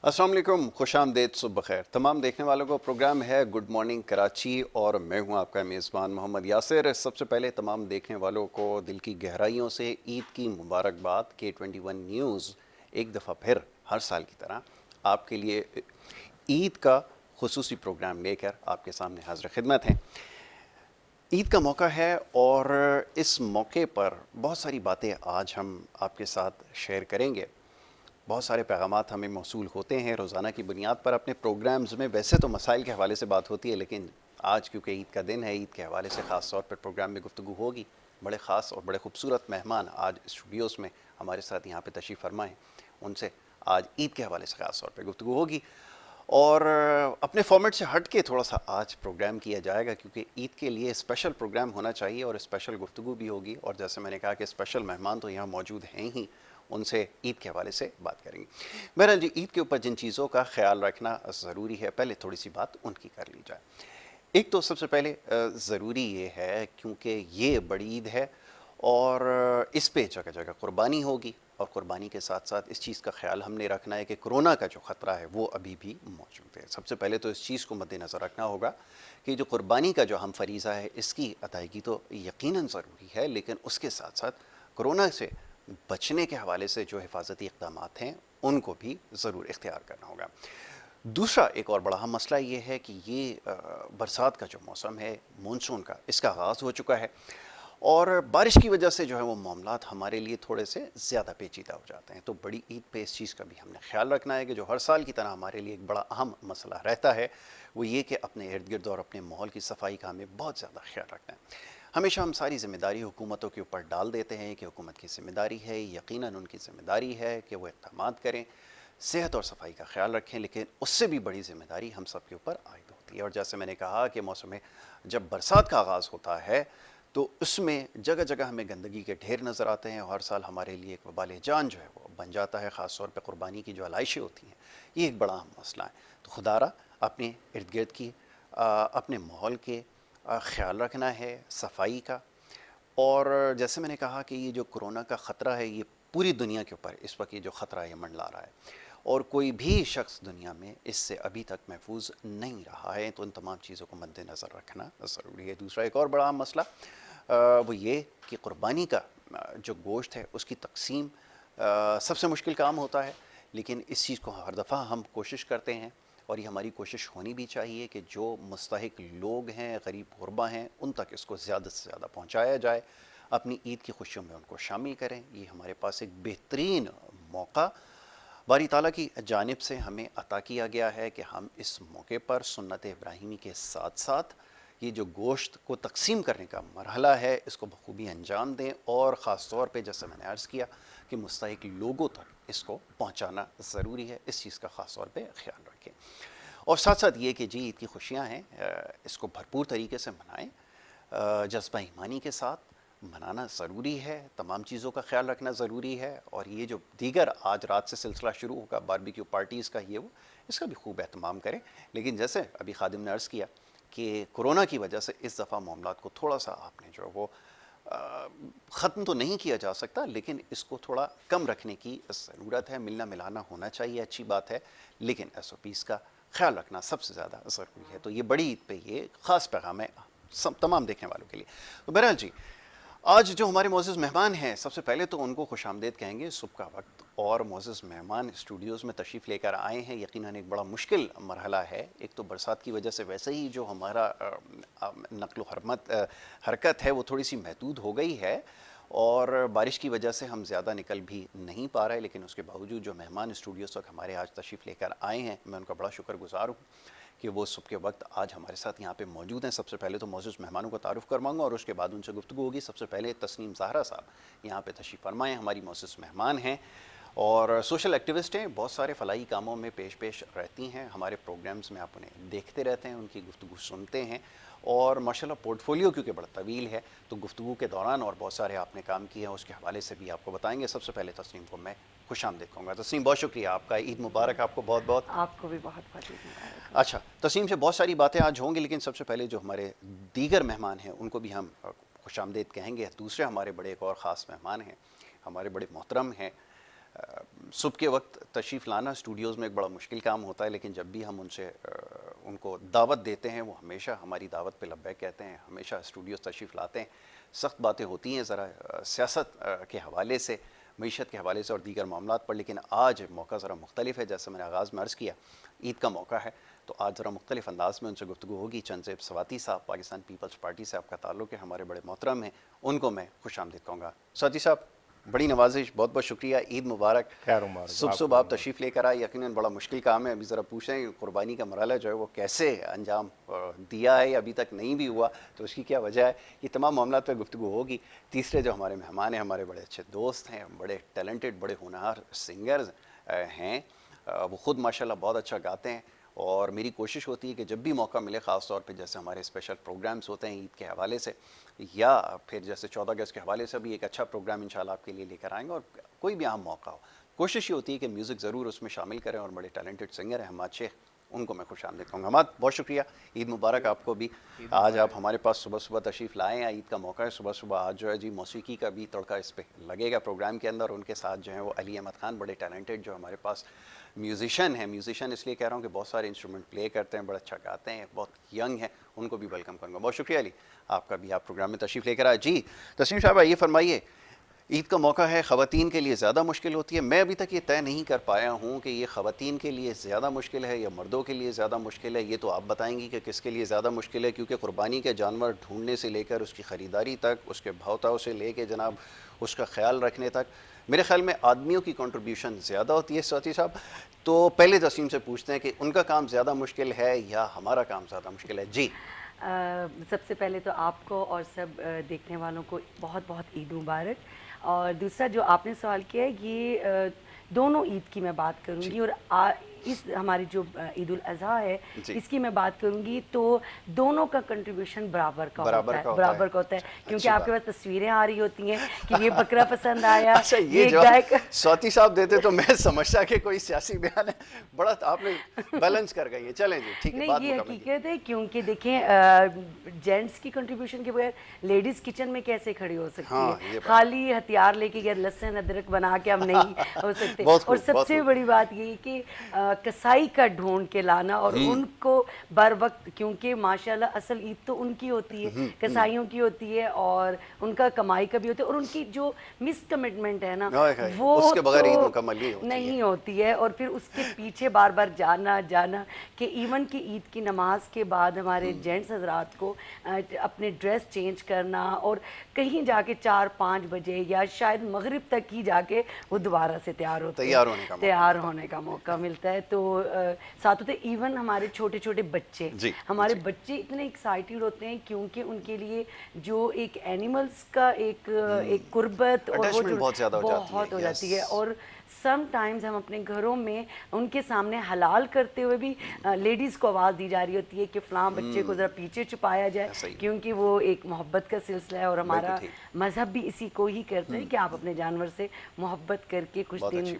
अस्सलाम वालेकुम, खुशामदीद, सुबह खैर तमाम देखने वालों को। प्रोग्राम है गुड मॉर्निंग कराची और मैं हूं आपका मेज़बान मोहम्मद यासिर। सबसे पहले तमाम देखने वालों को दिल की गहराइयों से ईद की मुबारकबाद। K21 न्यूज़ एक दफ़ा फिर हर साल की तरह आपके लिए ईद का खुसूसी प्रोग्राम लेकर आपके सामने हाज़िर खिदमत हैं। ईद का मौका है और इस मौके पर बहुत सारी बातें आज हम आपके साथ शेयर करेंगे। बहुत सारे पैगामात हमें मौसूल होते हैं रोज़ाना की बुनियाद पर अपने प्रोग्राम्स में। वैसे तो मसाइल के हवाले से बात होती है, लेकिन आज क्योंकि ईद का दिन है, ईद के हवाले से ख़ास तौर पर प्रोग्राम में गुफ्तगू होगी। बड़े ख़ास और बड़े खूबसूरत मेहमान आज स्टूडियोज़ में हमारे साथ यहाँ पे तशरीफ़ फरमा हैं। उनसे आज ईद के हवाले से ख़ास तौर पर गुफ्तगू होगी और अपने फॉर्मेट से हट के थोड़ा सा आज प्रोग्राम किया जाएगा, क्योंकि ईद के लिए स्पेशल प्रोग्राम होना चाहिए और स्पेशल गुफ्तगू भी होगी। और जैसे मैंने कहा कि स्पेशल मेहमान तो यहाँ मौजूद हैं ही, उनसे ईद के हवाले से बात करेंगे। बहरहाल जी, ईद के ऊपर जिन चीज़ों का ख्याल रखना ज़रूरी है, पहले थोड़ी सी बात उनकी कर ली जाए। एक तो सबसे पहले ज़रूरी ये है, क्योंकि ये बड़ी ईद है और इस पे जगह जगह कुर्बानी होगी, और कुर्बानी के साथ साथ इस चीज़ का ख्याल हमने रखना है कि कोरोना का जो ख़तरा है वो अभी भी मौजूद है। सबसे पहले तो इस चीज़ को मद्देनज़र रखना होगा कि जो कुर्बानी का जो हम फरीज़ा है, इसकी अदायगी तो यकीनन ज़रूरी है, लेकिन उसके साथ साथ कोरोना से बचने के हवाले से जो हिफाजती इक़दामात हैं उनको भी ज़रूर इख्तियार करना होगा। दूसरा एक और बड़ा अहम मसला ये है कि ये बरसात का जो मौसम है, मानसून का, इसका आगाज़ हो चुका है और बारिश की वजह से जो है वो मामलात हमारे लिए थोड़े से ज़्यादा पेचीदा हो जाते हैं। तो बड़ी ईद पे इस चीज़ का भी हमने ख्याल रखना है कि जो हर साल की तरह हमारे लिए एक बड़ा अहम मसला रहता है, वो ये कि अपने इर्द गिर्द और अपने माहौल की सफाई का हमें बहुत ज़्यादा ख्याल रखना है। हमेशा हम सारी ज़िम्मेदारी हुकूमतों के ऊपर डाल देते हैं कि हुकूमत की ज़िम्मेदारी है, यकीनन उनकी ज़िम्मेदारी है कि वो इक़दामात करें, सेहत और सफाई का ख्याल रखें, लेकिन उससे भी बड़ी ज़िम्मेदारी हम सब के ऊपर आयद होती है। और जैसे मैंने कहा कि मौसम में जब बरसात का आगाज़ होता है तो उसमें जगह जगह हमें गंदगी के ढेर नज़र आते हैं, और हर साल हमारे लिए एक वबाल जान जो है वो बन जाता है। ख़ास तौर पर कुर्बानी की जो आलाइशें होती हैं, ये एक बड़ा अहम मसला है। तो खुदारा अपने इर्द गिर्द की अपने माहौल के ख्याल रखना है, सफाई का। और जैसे मैंने कहा कि ये जो कोरोना का ख़तरा है, ये पूरी दुनिया के ऊपर इस वक्त ये जो ख़तरा है मंडला रहा है, और कोई भी शख्स दुनिया में इससे अभी तक महफूज नहीं रहा है। तो इन तमाम चीज़ों को मद्देनज़र रखना ज़रूरी है। दूसरा एक और बड़ा मसला वो ये कि कुर्बानी का जो गोश्त है उसकी तकसीम सबसे मुश्किल काम होता है, लेकिन इस चीज़ को हर दफ़ा हम कोशिश करते हैं, और ये हमारी कोशिश होनी भी चाहिए कि जो मुस्तहिक लोग हैं, गरीब गुरबा हैं, उन तक इसको ज़्यादा से ज़्यादा पहुँचाया जाए। अपनी ईद की खुशियों में उनको शामिल करें। ये हमारे पास एक बेहतरीन मौका बारी ताला की जानिब से हमें अता किया गया है कि हम इस मौके पर सुन्नत इब्राहिमी के साथ साथ ये जो गोश्त को तकसीम करने का मरहला है, इसको बखूबी अंजाम दें, और ख़ास तौर पे जैसे मैंने अर्ज़ किया कि मुस्तहिक लोगों तक इसको पहुँचाना ज़रूरी है। इस चीज़ का ख़ास तौर पे ख्याल रखें। और साथ साथ ये कि जी ईद की खुशियाँ हैं, इसको भरपूर तरीके से मनाएँ, जज्बा ईमानी के साथ मनाना ज़रूरी है। तमाम चीज़ों का ख्याल रखना ज़रूरी है। और ये जो दीगर आज रात से सिलसिला शुरू होगा बारबेक्यू पार्टीज़ का, ये वो, इसका भी खूब एहतमाम करें। लेकिन जैसे अभी खादिम ने अर्ज़ किया कि कोरोना की वजह से इस दफ़ा मामलात को थोड़ा सा आपने जो वो ख़त्म तो नहीं किया जा सकता, लेकिन इसको थोड़ा कम रखने की ज़रूरत है। मिलना मिलाना होना चाहिए, अच्छी बात है, लेकिन SOPs का ख्याल रखना सबसे ज़्यादा ज़रूरी है। तो ये बड़ी ईद पे ये ख़ास पैगाम है सब तमाम देखने वालों के लिए। तो बहरहाल जी, आज जो हमारे मोअज़्ज़ज़ मेहमान हैं, सबसे पहले तो उनको खुशामदीद कहेंगे। सुबह का वक्त और मोअज़्ज़ज़ मेहमान स्टूडियोज़ में तशरीफ़ लेकर आए हैं। यकीनन एक बड़ा मुश्किल मरहला है। एक तो बरसात की वजह से वैसे ही जो हमारा नक़्ल हरकत है वो थोड़ी सी महदूद हो गई है, और बारिश की वजह से हम ज़्यादा निकल भी नहीं पा रहे। लेकिन उसके बावजूद जो मेहमान स्टूडियोज़ तक हमारे आज तशरीफ़ लेकर आए हैं, मैं उनका बड़ा शुक्रगुज़ार हूँ कि वो सुबह के वक्त आज हमारे साथ यहाँ पे मौजूद हैं। सबसे पहले तो मौजूद मेहमानों का तारुफ़ करवाऊँगा और उसके बाद उनसे गुफ्तगू होगी। सबसे पहले तस्नीम ज़हरा साहब यहाँ पे तशरीफ़ फरमाएँ, हमारी मौजूद मेहमान हैं और सोशल एक्टिविस्ट हैं। बहुत सारे फ़लाही कामों में पेश रहती हैं। हमारे प्रोग्राम्स में आप उन्हें देखते रहते हैं, उनकी गुफ्तगू सुनते हैं, और माशाल्लाह पोर्टफोलियो क्योंकि बड़ा तवील है, तो गुफ्तगू के दौरान और बहुत सारे आपने काम किए हैं, उसके हवाले से भी आपको बताएंगे। सबसे पहले तस्नीम को मैं खुशामदीद कहूँगा। तस्नीम, बहुत शुक्रिया आपका, ईद मुबारक आपको बहुत बहुत। आपको भी बहुत बहुत ईद मुबारक हो। अच्छा, तस्नीम से बहुत सारी बातें आज होंगी, लेकिन सबसे पहले जो हमारे दीगर मेहमान हैं उनको भी हम खुशामदीद कहेंगे। दूसरे हमारे बड़े एक और ख़ास मेहमान हैं, हमारे बड़े मोहतरम हैं, सुबह के वक्त तशरीफ़ लाना स्टूडियोज़ में एक बड़ा मुश्किल काम होता है, लेकिन जब भी हम उनसे उनको दावत देते हैं वो हमेशा हमारी दावत पे लब्बैक कहते हैं, हमेशा स्टूडियोज़ तशरीफ़ लाते हैं। सख्त बातें होती हैं ज़रा सियासत के हवाले से, मईशत के हवाले से और दीगर मामलात पर, लेकिन आज मौका ज़रा मुख्तलिफ है। जैसे मैंने आगाज़ में अर्ज़ किया, ईद का मौका है, तो आज ज़रा मुख्तलिफ अंदाज में उनसे गुफ्तगू होगी। चंद सवाती साहब पाकिस्तान पीपल्स पार्टी से आपका ताल्लुक़ है, हमारे बड़े मोहतरम हैं, उनको मैं खुशामदीद कहूँगा। सवाती साहब, बड़ी नवाजिश, बहुत बहुत शुक्रिया, ईद मुबारक। सुबह सुबह आप तशरीफ़ लेकर आए, यकीनन बड़ा मुश्किल काम है। अभी ज़रा पूछें कुर्बानी का मरहला जो है वो कैसे अंजाम दिया है या अभी तक नहीं भी हुआ, तो उसकी क्या वजह है, ये तमाम मामला पर गुफ्तगू होगी। तीसरे जो हमारे मेहमान हैं, हमारे बड़े अच्छे दोस्त हैं, बड़े टैलेंटेड, बड़े होनहार सिंगर्स हैं, वो ख़ुद माशाल्लाह बहुत अच्छा गाते हैं, और मेरी कोशिश होती है कि जब भी मौका मिले, ख़ास तौर पे जैसे हमारे स्पेशल प्रोग्राम्स होते हैं ईद के हवाले से, या फिर जैसे 14 अगस्त के हवाले से भी एक अच्छा प्रोग्राम इंशाल्लाह आपके लिए लेकर आएंगे, और कोई भी अहम मौका हो, कोशिश ये होती है कि म्यूज़िक ज़रूर उसमें शामिल करें, और बड़े टैलेंटेड सिंगर हैं हमाद शेख, उनको मैं खुशामदीद कहूँगा। हमाद, बहुत शुक्रिया, ईद मुबारक आपको भी। आज आप हमारे पास सुबह सुबह तशरीफ़ लाए हैं, ईद का मौका है, सुबह सुबह आज जो है जी मौसीकी का भी तड़का इस पर लगेगा प्रोग्राम के अंदर। उनके साथ जो है वो अली अहमद ख़ान, बड़े टैलेंटेड जो हमारे पास म्यूज़िशन हैं, म्यूज़िशन इसलिए कह रहा हूँ कि बहुत सारे इंस्ट्रूमेंट प्ले करते हैं, बड़ा अच्छा गाते हैं, बहुत यंग हैं, उनको भी वेलकम करूँगा। बहुत शुक्रिया अली, आपका भी, आप प्रोग्राम में तशरीफ़ लेकर आए। जी तस्नीम साहब, ये फरमाइए, ईद का मौका है, ख़वातीन के लिए ज़्यादा मुश्किल होती है। मैं अभी तक ये तय नहीं कर पाया हूँ कि ये ख़वातीन के लिए ज़्यादा मुश्किल है या मर्दों के लिए ज़्यादा मुश्किल है। ये तो आप बताएंगी कि किसके लिए ज़्यादा मुश्किल है, क्योंकि क़ुरबानी के जानवर ढूंढने से लेकर उसकी ख़रीदारी तक, उसके भाव से लेकर जनाब उसका ख्याल रखने तक, मेरे ख्याल में आदमियों की कंट्रीब्यूशन ज़्यादा होती है। साथी साहब, तो पहले तस्नीम से पूछते हैं कि उनका काम ज़्यादा मुश्किल है या हमारा काम ज़्यादा मुश्किल है। जी सबसे पहले तो आपको और सब देखने वालों को बहुत बहुत ईद मुबारक। और दूसरा जो आपने सवाल किया है, ये दोनों ईद की मैं बात करूंगी, और इस हमारी जो ईद उल अज़हा है इसकी मैं बात करूंगी, तो दोनों का कंट्रीब्यूशन बराबर का होता है, क्योंकि आपके पास तस्वीरें आ रही होती हैं कि ये बकरा पसंद आया। अच्छा, ये गाय स्वाति साहब देते तो मैं समझता कि कोई सियासी बयान है, बड़ा आपने बैलेंस कर गई है। चलें जी, ठीक है, नहीं, ये हकीकत है, क्योंकि देखें जेंट्स की कंट्रीब्यूशन के बगैर लेडीज किचन में कैसे खड़ी हो सकती है। खाली हथियार लेके या लहसुन अदरक बना के हम नहीं हो सकते। और सबसे बड़ी बात ये कि कसाई का ढूंढ के लाना और उनको बर वक्त, क्योंकि माशाल्लाह असल ईद तो उनकी होती है, कसाईयों की होती है, और उनका कमाई का भी होता है, और उनकी जो मिस कमिटमेंट है ना, वो उसके बगैर ईद तो मुकम्मल नहीं होती है। और फिर उसके पीछे बार बार जाना कि इवन की ईद की नमाज के बाद हमारे जेंट्स हजरात को अपने ड्रेस चेंज करना, और कहीं जाके 4-5 बजे या शायद मगरिब तक ही जाके वो दोबारा से तैयार होने का मौका मिलता है। तो साथ होते इवन हमारे छोटे छोटे बच्चे, हमारे बच्चे इतने एक्साइटेड होते हैं, क्योंकि उनके लिए जो एक एनिमल्स का एक कुर्बत और वो जो बहुत हो जाती है। और समटाइम्स हम अपने घरों में उनके सामने हलाल करते हुए भी लेडीज़ को आवाज़ दी जा रही होती है कि फ़लाँ बच्चे को ज़रा पीछे छुपाया जाए, क्योंकि वो एक मोहब्बत का सिलसिला है, और हमारा मज़हब भी इसी को ही करता है कि आप अपने जानवर से मोहब्बत करके कुछ दिन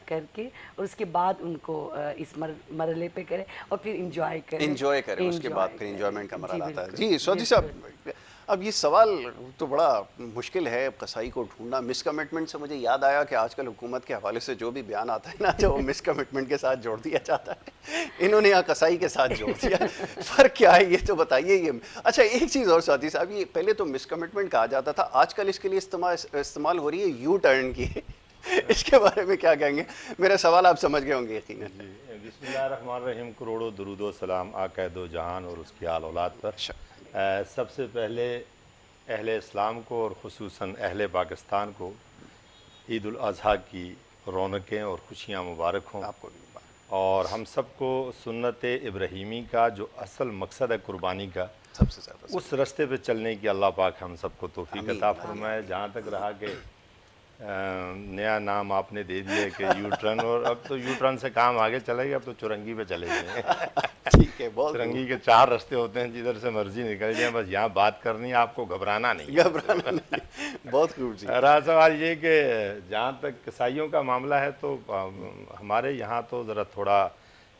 करके और उसके बाद उनको इस मरहले पे करें और फिर इंजॉय करें, उसके बाद फिर इंजॉयमेंट का मरहला आता है। जी सौदी साहब, अब ये सवाल तो बड़ा मुश्किल है, कसाई को ढूंढना। मिस कमिटमेंट से मुझे याद आया कि आजकल हुकूमत के हवाले से जो भी बयान आता है ना, जो मिस कमिटमेंट के साथ जोड़ दिया जाता है, इन्होंने यहाँ कसाई के साथ जोड़ दिया। फ़र्क क्या है ये तो बताइए। ये अच्छा, एक चीज़ और साथी साहब, ये पहले तो मिस कमिटमेंट कहा जाता था, आजकल इसके लिए इस्तेमाल हो रही है यू टर्न की। इसके बारे में क्या कहेंगे? मेरा सवाल आप समझ गए होंगे यकीनन। बिस्मिल्लाहिर्रहमानिर्रहीम, करोड़ों दुरूद सलाम आका दो जहान और उसकी आल औलाद पर। सबसे पहले अहले इस्लाम को और ख़ुसूसन अहले पाकिस्तान को ईद उल अज़हा की रौनकें और खुशियाँ मुबारक हों आपको भी। और हम सबको सुन्नत इब्राहीमी का जो असल मकसद है कुर्बानी का, सबसे ज़्यादा उस रास्ते पे चलने की अल्लाह पाक हम सबको तौफीक अता फरमाए। जहाँ तक रहा कि नया नाम आपने दे दिया कि यू टर्न, और अब तो यू टर्न से काम आगे चलेगा, अब तो चुरंगी पे चले गए। ठीक है, बहुत चुरंगी के 4 रास्ते होते हैं, जिधर से मर्जी निकल जाए, बस यहाँ बात करनी है, आपको घबराना नहीं। बहुत खूब जी। रहा सवाल ये कि जहाँ तक कसाईयों का मामला है, तो हमारे यहाँ तो ज़रा थोड़ा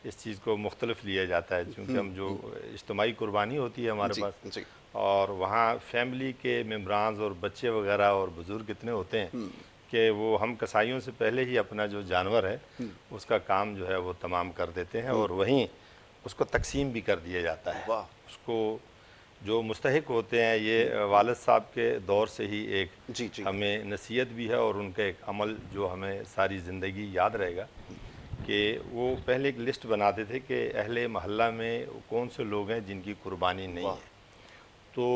इस चीज़ को मुख्तलिफ लिया जाता है, क्योंकि हम जो इज्तिमाई कुर्बानी होती है हमारे पास, और वहाँ फैमिली के मेम्बरान्स और बच्चे वगैरह और बुज़ुर्ग इतने होते हैं कि वो हम कसाईयों से पहले ही अपना जो जानवर है उसका काम जो है वो तमाम कर देते हैं और वहीं उसको तकसीम भी कर दिया जाता है। वाह। उसको जो मुस्तहिक होते हैं, ये वालिद साहब के दौर से ही एक जी जी। हमें नसीहत भी है और उनका एक अमल जो हमें सारी ज़िंदगी याद रहेगा कि वो पहले एक लिस्ट बनाते थे कि अहले मोहल्ला में कौन से लोग हैं जिनकी कुर्बानी नहीं है। तो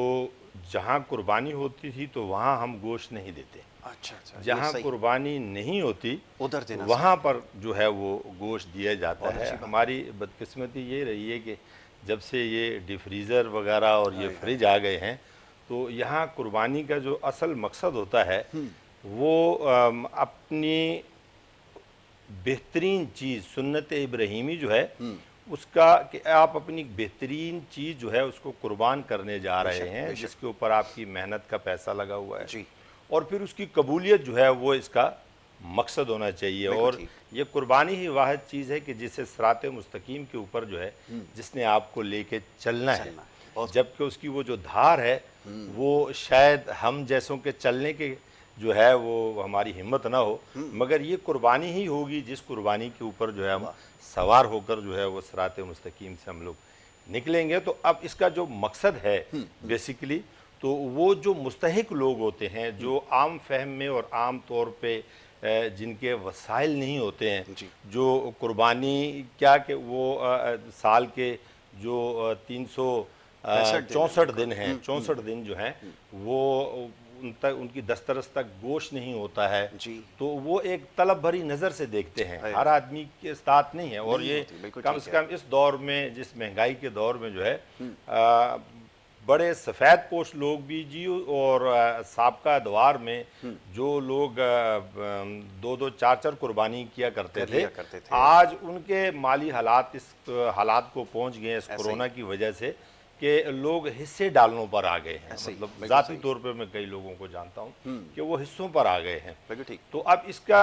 जहाँ कुर्बानी होती थी तो वहाँ हम गोश्त नहीं देते, अच्छा अच्छा, ये जहाँ सही। कुर्बानी नहीं होती उधर देना वहाँ पर जो है वो गोश्त दिया जाता बहुत है। अच्छी बात। हमारी बदकिस्मती ये रही है कि जब से ये डिफ्रीज़र वगैरह और ये फ्रिज आ गए हैं तो यहाँ कुर्बानी का जो असल मकसद होता है वो अपनी बेहतरीन चीज़ सुन्नत इब्राहीमी जो है उसका कि आप अपनी बेहतरीन चीज़ जो है उसको कुर्बान करने जा रहे हैं, बेशक। जिसके ऊपर आपकी मेहनत का पैसा लगा हुआ है जी। और फिर उसकी कबूलियत जो है वो इसका मकसद होना चाहिए। बिल्कुल और ठीक। ये कुर्बानी ही वाहिद चीज़ है कि जिसे सिरात मुस्तकीम के ऊपर जो है जिसने आपको लेके चलना है, चलना है। बहुत- जबकि उसकी वो जो धार है वो शायद हम जैसों के चलने के जो है वो हमारी हिम्मत ना हो, मगर ये कुर्बानी ही होगी जिस कुर्बानी के ऊपर जो है हम सवार होकर जो है वो सिरात मुस्तकीम से हम लोग निकलेंगे। तो अब इसका जो मकसद है बेसिकली तो वो जो मुस्तहिक लोग होते हैं, जो आम फहम में और आम तौर पे जिनके वसाइल नहीं होते हैं, जी। जो कुर्बानी क्या कि वो साल के जो 364 दिन हैं, 64 दिन जो हैं वो उन तक उनकी दस्तरस तक गोश्त नहीं होता है। जी। तो वो एक तलब भरी नज़र से देखते हैं, है। हर आदमी के साथ नहीं है। और नहीं ये होती, बिल्कुल कम ठीक से है। कम इस दौर में, जिस महंगाई के दौर में जो है बड़े सफ़ेद पोश लोग भी जी और साबका दवार में जो लोग दो दो चार चार कुर्बानी किया करते थे, आज उनके माली हालात इस हालात को पहुंच गए इस कोरोना की वजह से कि लोग हिस्से डालनों पर आ गए हैं। मतलब ज़ाती तौर पे मैं कई लोगों को जानता हूँ कि वो हिस्सों पर आ गए हैं। तो अब इसका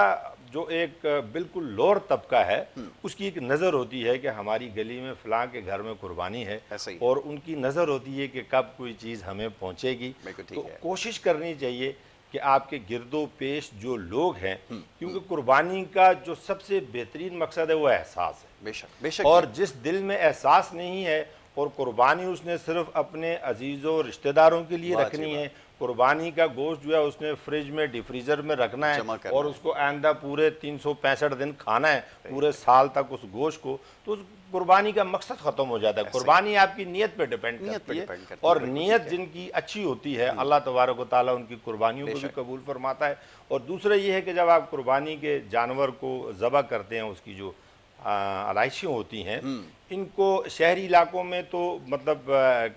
जो एक बिल्कुल लोअर तबका है उसकी एक नज़र होती है कि हमारी गली में फ़लाँ के घर में कुर्बानी है और उनकी नज़र होती है कि कब कोई चीज़ हमें पहुँचेगी। तो कोशिश करनी चाहिए कि आपके गिरदो पेश जो लोग हैं, क्योंकि कुर्बानी का जो सबसे बेहतरीन मकसद है वो एहसास है। बेशक बेशक। और जिस दिल में एहसास नहीं है और कुर्बानी उसने सिर्फ अपने अजीज़ों रिश्तेदारों के लिए रखनी है, कुर्बानी का गोश्त जो है उसने फ्रिज में डिफ्रीज़र में रखना है और उसको आइंदा पूरे 365 दिन खाना है, पूरे साल तक उस गोश्त को, तो उस कुर्बानी का मकसद ख़त्म हो जाता है। कुर्बानी आपकी नीयत पे डिपेंड करती है और नीयत जिनकी अच्छी होती है अल्लाह तबारक व तआला उनकी कुर्बानियों को भी कबूल फरमाता है। और दूसरा ये है कि जब आप कुर्बानी के जानवर को ज़बह करते हैं, उसकी जो आलाइशें होती हैं, इनको शहरी इलाकों में तो मतलब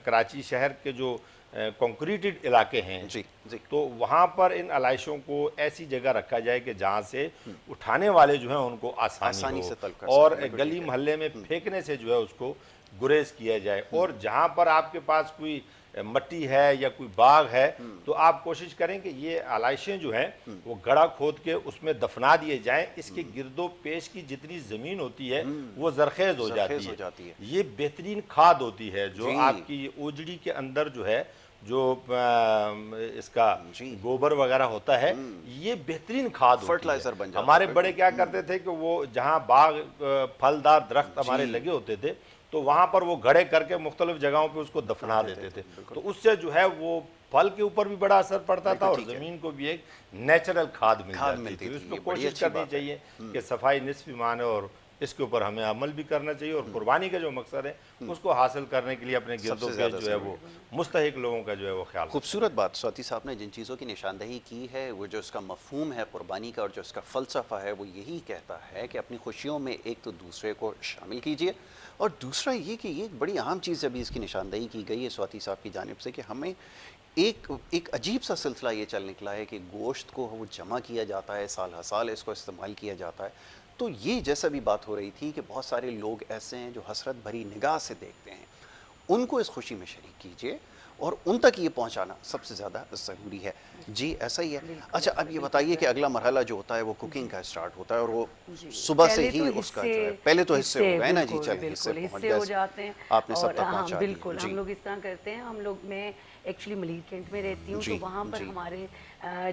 कराची शहर के जो कंक्रीटेड इलाके हैं जी, जी। तो वहाँ पर इन आलाइशों को ऐसी जगह रखा जाए कि जहाँ से उठाने वाले जो हैं उनको आसानी से तलब कर और सकें। गली मोहल्ले में फेंकने से जो है उसको गुरेज किया जाए। और जहाँ पर आपके पास कोई मट्टी है या कोई बाग है तो आप कोशिश करें कि ये आलाइशें जो हैं वो गड़ा खोद के उसमें दफना दिए जाएं। इसके गिरदो पेश की जितनी ज़मीन होती है वो जरखेज़ हो जाती है। ये बेहतरीन खाद होती है जो आपकी ओजड़ी के अंदर जो है जो इसका गोबर वगैरह होता है, ये बेहतरीन खाद फर्टिलाइजर बन जाता है। हमारे बड़े क्या करते थे कि वो जहाँ बाग फलदार दरख्त हमारे लगे होते थे तो वहाँ पर वो घड़े करके मुख्तलिफ जगहों पे उसको दफना देते थे। तो उससे जो है वो फल के ऊपर भी बड़ा असर पड़ता था और ज़मीन को भी एक नेचुरल खाद मिल जाती थी। इसको कोशिश करनी चाहिए कि सफाई निस्फ ईमान है और इसके ऊपर हमें अमल भी करना चाहिए और कुर्बानी का जो मकसद है उसको हासिल करने के लिए अपने गिरदोपेश जो है वो मुस्तहिक लोगों का जो है वो ख्याल। खूबसूरत बात स्वाति साहब ने जिन चीज़ों की निशानदही की है, वो जो इसका मफहूम है कुर्बानी का और जो इसका फ़लसफ़ा है वो यही कहता है कि अपनी खुशियों में एक तो दूसरे को शामिल कीजिए और दूसरा ये कि ये एक बड़ी अहम चीज़ अभी इसकी निशानदही की गई है स्वाति साहब की जानिब से कि हमें एक अजीब सा सिलसिला ये चल निकला है कि गोश्त को वो जमा किया जाता है, साल हर साल इसको इस्तेमाल किया जाता है। तो ये जैसा भी बात हो रही थी कि बहुत सारे लोग ऐसे हैं जो हसरत भरी निगाह से देखते हैं, उनको इस खुशी में शरीक कीजिए और उन तक ये पहुंचाना सबसे ज़्यादा ज़रूरी है। जी ऐसा ही है। अच्छा अब ये बताइए कि अगला मरहला जो होता है वो कुकिंग का स्टार्ट होता है और वो सुबह से ही उसका जो है पहले तो हिस्से हो गए ना जी, चल हिस्से हो जाते हैं आपने सब तक पहुंचा बिल्कुल हम लोग इस तरह करते हैं। हम लोग मैं एक्चुअली मलीर कैंट में रहती हूँ तो वहाँ पर हमारे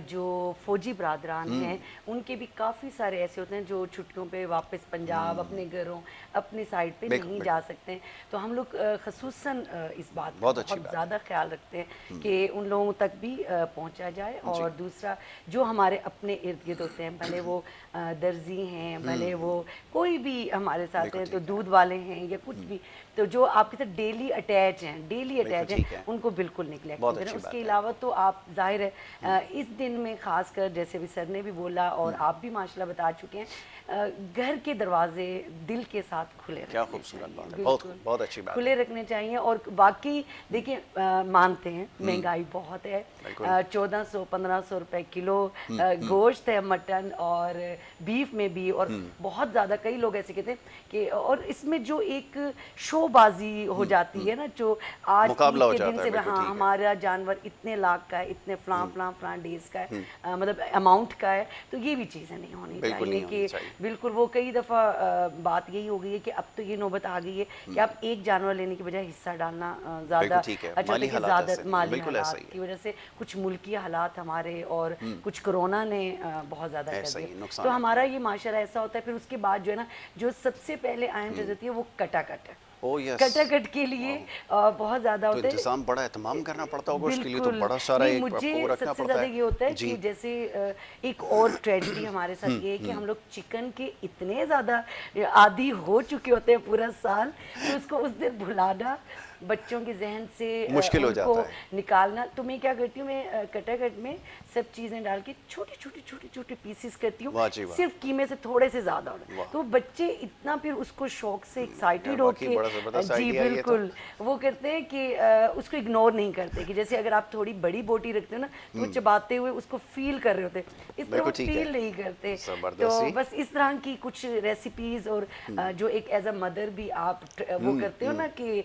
जो फौजी बरादरान हैं उनके भी काफ़ी सारे ऐसे होते हैं जो छुट्टियों पे वापस पंजाब अपने घरों अपनी साइड पे बिल्कुल, नहीं बिल्कुल। जा सकते हैं। तो हम लोग खसूसन इस बात का बहुत अच्छी बहुत बात है। ज़्यादा ख्याल रखते हैं कि उन लोगों तक भी पहुंचा जाए। और दूसरा, जो हमारे अपने इर्द गिर्द होते हैं, भले वो दर्जी हैं, भले वो कोई भी हमारे साथ बिल्कुल हैं, तो ठीक है। दूध वाले हैं या कुछ भी, तो जो आपके साथ डेली अटैच बिल्कुल हैं, ठीक है। उनको बिल्कुल निगलेक्ट बहुत नहीं करें। अच्छी उसके बात है। अलावा तो आप जाहिर है इस दिन में खासकर, जैसे अभी सर ने भी बोला और आप भी माशाल्लाह बता चुके हैं, घर के दरवाजे दिल के साथ खुले क्या रखने खूबसूरत बात चाहिए, है, बहुत बिल्कुल बहुत अच्छी बात खुले है। रखने चाहिए। और वाकई देखिए, मानते हैं महंगाई बहुत है, बिल्कुल। 1400-1500 रुपए किलो गोश्त है, मटन और बीफ में भी, और बहुत ज़्यादा कई लोग ऐसे कहते हैं कि, और इसमें जो एक शोबाजी हो जाती है ना, जो आज मुकाबला ईद हो के दिन जाता है, से, बिल्कुल हाँ ठीक है। हमारा जानवर इतने लाख का है, इतने फलां डेज का है, मतलब अमाउंट का है, तो ये भी चीज़ें नहीं होनी बिल्कुल चाहिए नहीं होनी कि चाहिए। बिल्कुल। वो कई दफ़ा बात यही हो गई है कि अब तो ये नौबत आ गई है कि आप एक जानवर लेने की बजाय हिस्सा डालना बिल्कुल ज़्यादा ठीक है, अच्छा होता माली है कि हालात ज़्यादा ऐसे नहीं है, माली बिल्कुल ऐसा हालात ही की है। वजह से, कुछ मुल्की हालात हमारे और कुछ कोरोना ने बहुत ज़्यादा कर ऐसा ही दिया। नुकसान तो है। हमारा ये माशरा ऐसा होता है। फिर उसके बाद जो है ना, जो सबसे पहले अहम चीज़ होती है वो कटाकट है। Oh yes. कटाकट के लिए बहुत ज़्यादा तो होता है। इंतज़ाम बड़ा एहतमाम करना पड़ता होगा उसके लिए, तो बिल्कुल बड़ा सारा नहीं, एक मुझे आपको वो रखना सबसे पड़ता ज़्यादा है। ये होता है कि जी। जैसे एक और ट्रेजेडी हमारे साथ ये है कि हम लोग चिकन के इतने ज़्यादा आदी हो चुके होते हैं पूरा साल, कि उसको उस दिन भुलाना, बच्चों के जहन से मुश्किल हो उनको जाता है। निकालना। तो मैं क्या करती हूँ, मैं कटाकट में सब चीज़ें डाल के छोटे छोटे पीसेस करती हूँ, वाह जी वाह। सिर्फ कीमे से थोड़े से ज़्यादा होना, वाह। तो बच्चे इतना फिर उसको शौक से यार एक्साइटेड वाक़ई होके बड़ा ज़बरदस्त जी आइडिया है ये तो। बिल्कुल, वो करते हैं कि उसको इग्नोर नहीं करते, कि जैसे अगर आप थोड़ी बड़ी बोटी रखते हो ना, तो वो चबाते हुए उसको फील कर रहे होते हैं, इस तरह वो बिल्कुल ठीक है। फील नहीं करते। तो ज़बरदस्त जी। बस इस तरह की कुछ रेसिपीज़, और जो एक एज अ मदर भी आप वो करते हो ना कि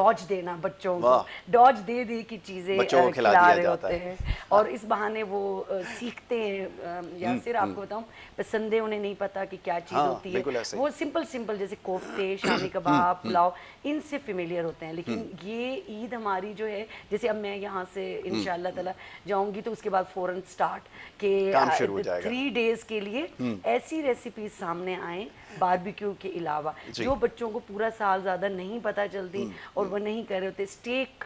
डॉज देना बच्चों को, वाह! डॉज दे दे की चीज़ें बच्चों को खिला खिला दिया रहे जाता होते है। हैं, और इस बहाने वो सीखते हैं। या सिर्फ आपको बताऊं, पसंदें उन्हें नहीं पता कि क्या चीज़ हाँ, होती है, बिल्कुल ऐसे ही। वो सिंपल जैसे कोफ्ते, शामी कबाब, पुलाव, इनसे फेमिलियर होते हैं। लेकिन ये ईद हमारी जो है, जैसे अब मैं यहाँ से इंशाल्लाह ताला जाऊंगी, तो उसके बाद फ़ौरन स्टार्ट कि काम शुरू हो जाएगा। 3 डेज़ के लिए ऐसी रेसिपीज सामने आए बारबेक्यू के अलावा, जी। जो बच्चों को पूरा साल ज़्यादा नहीं पता चलती और वो नहीं कर रहे होते। स्टेक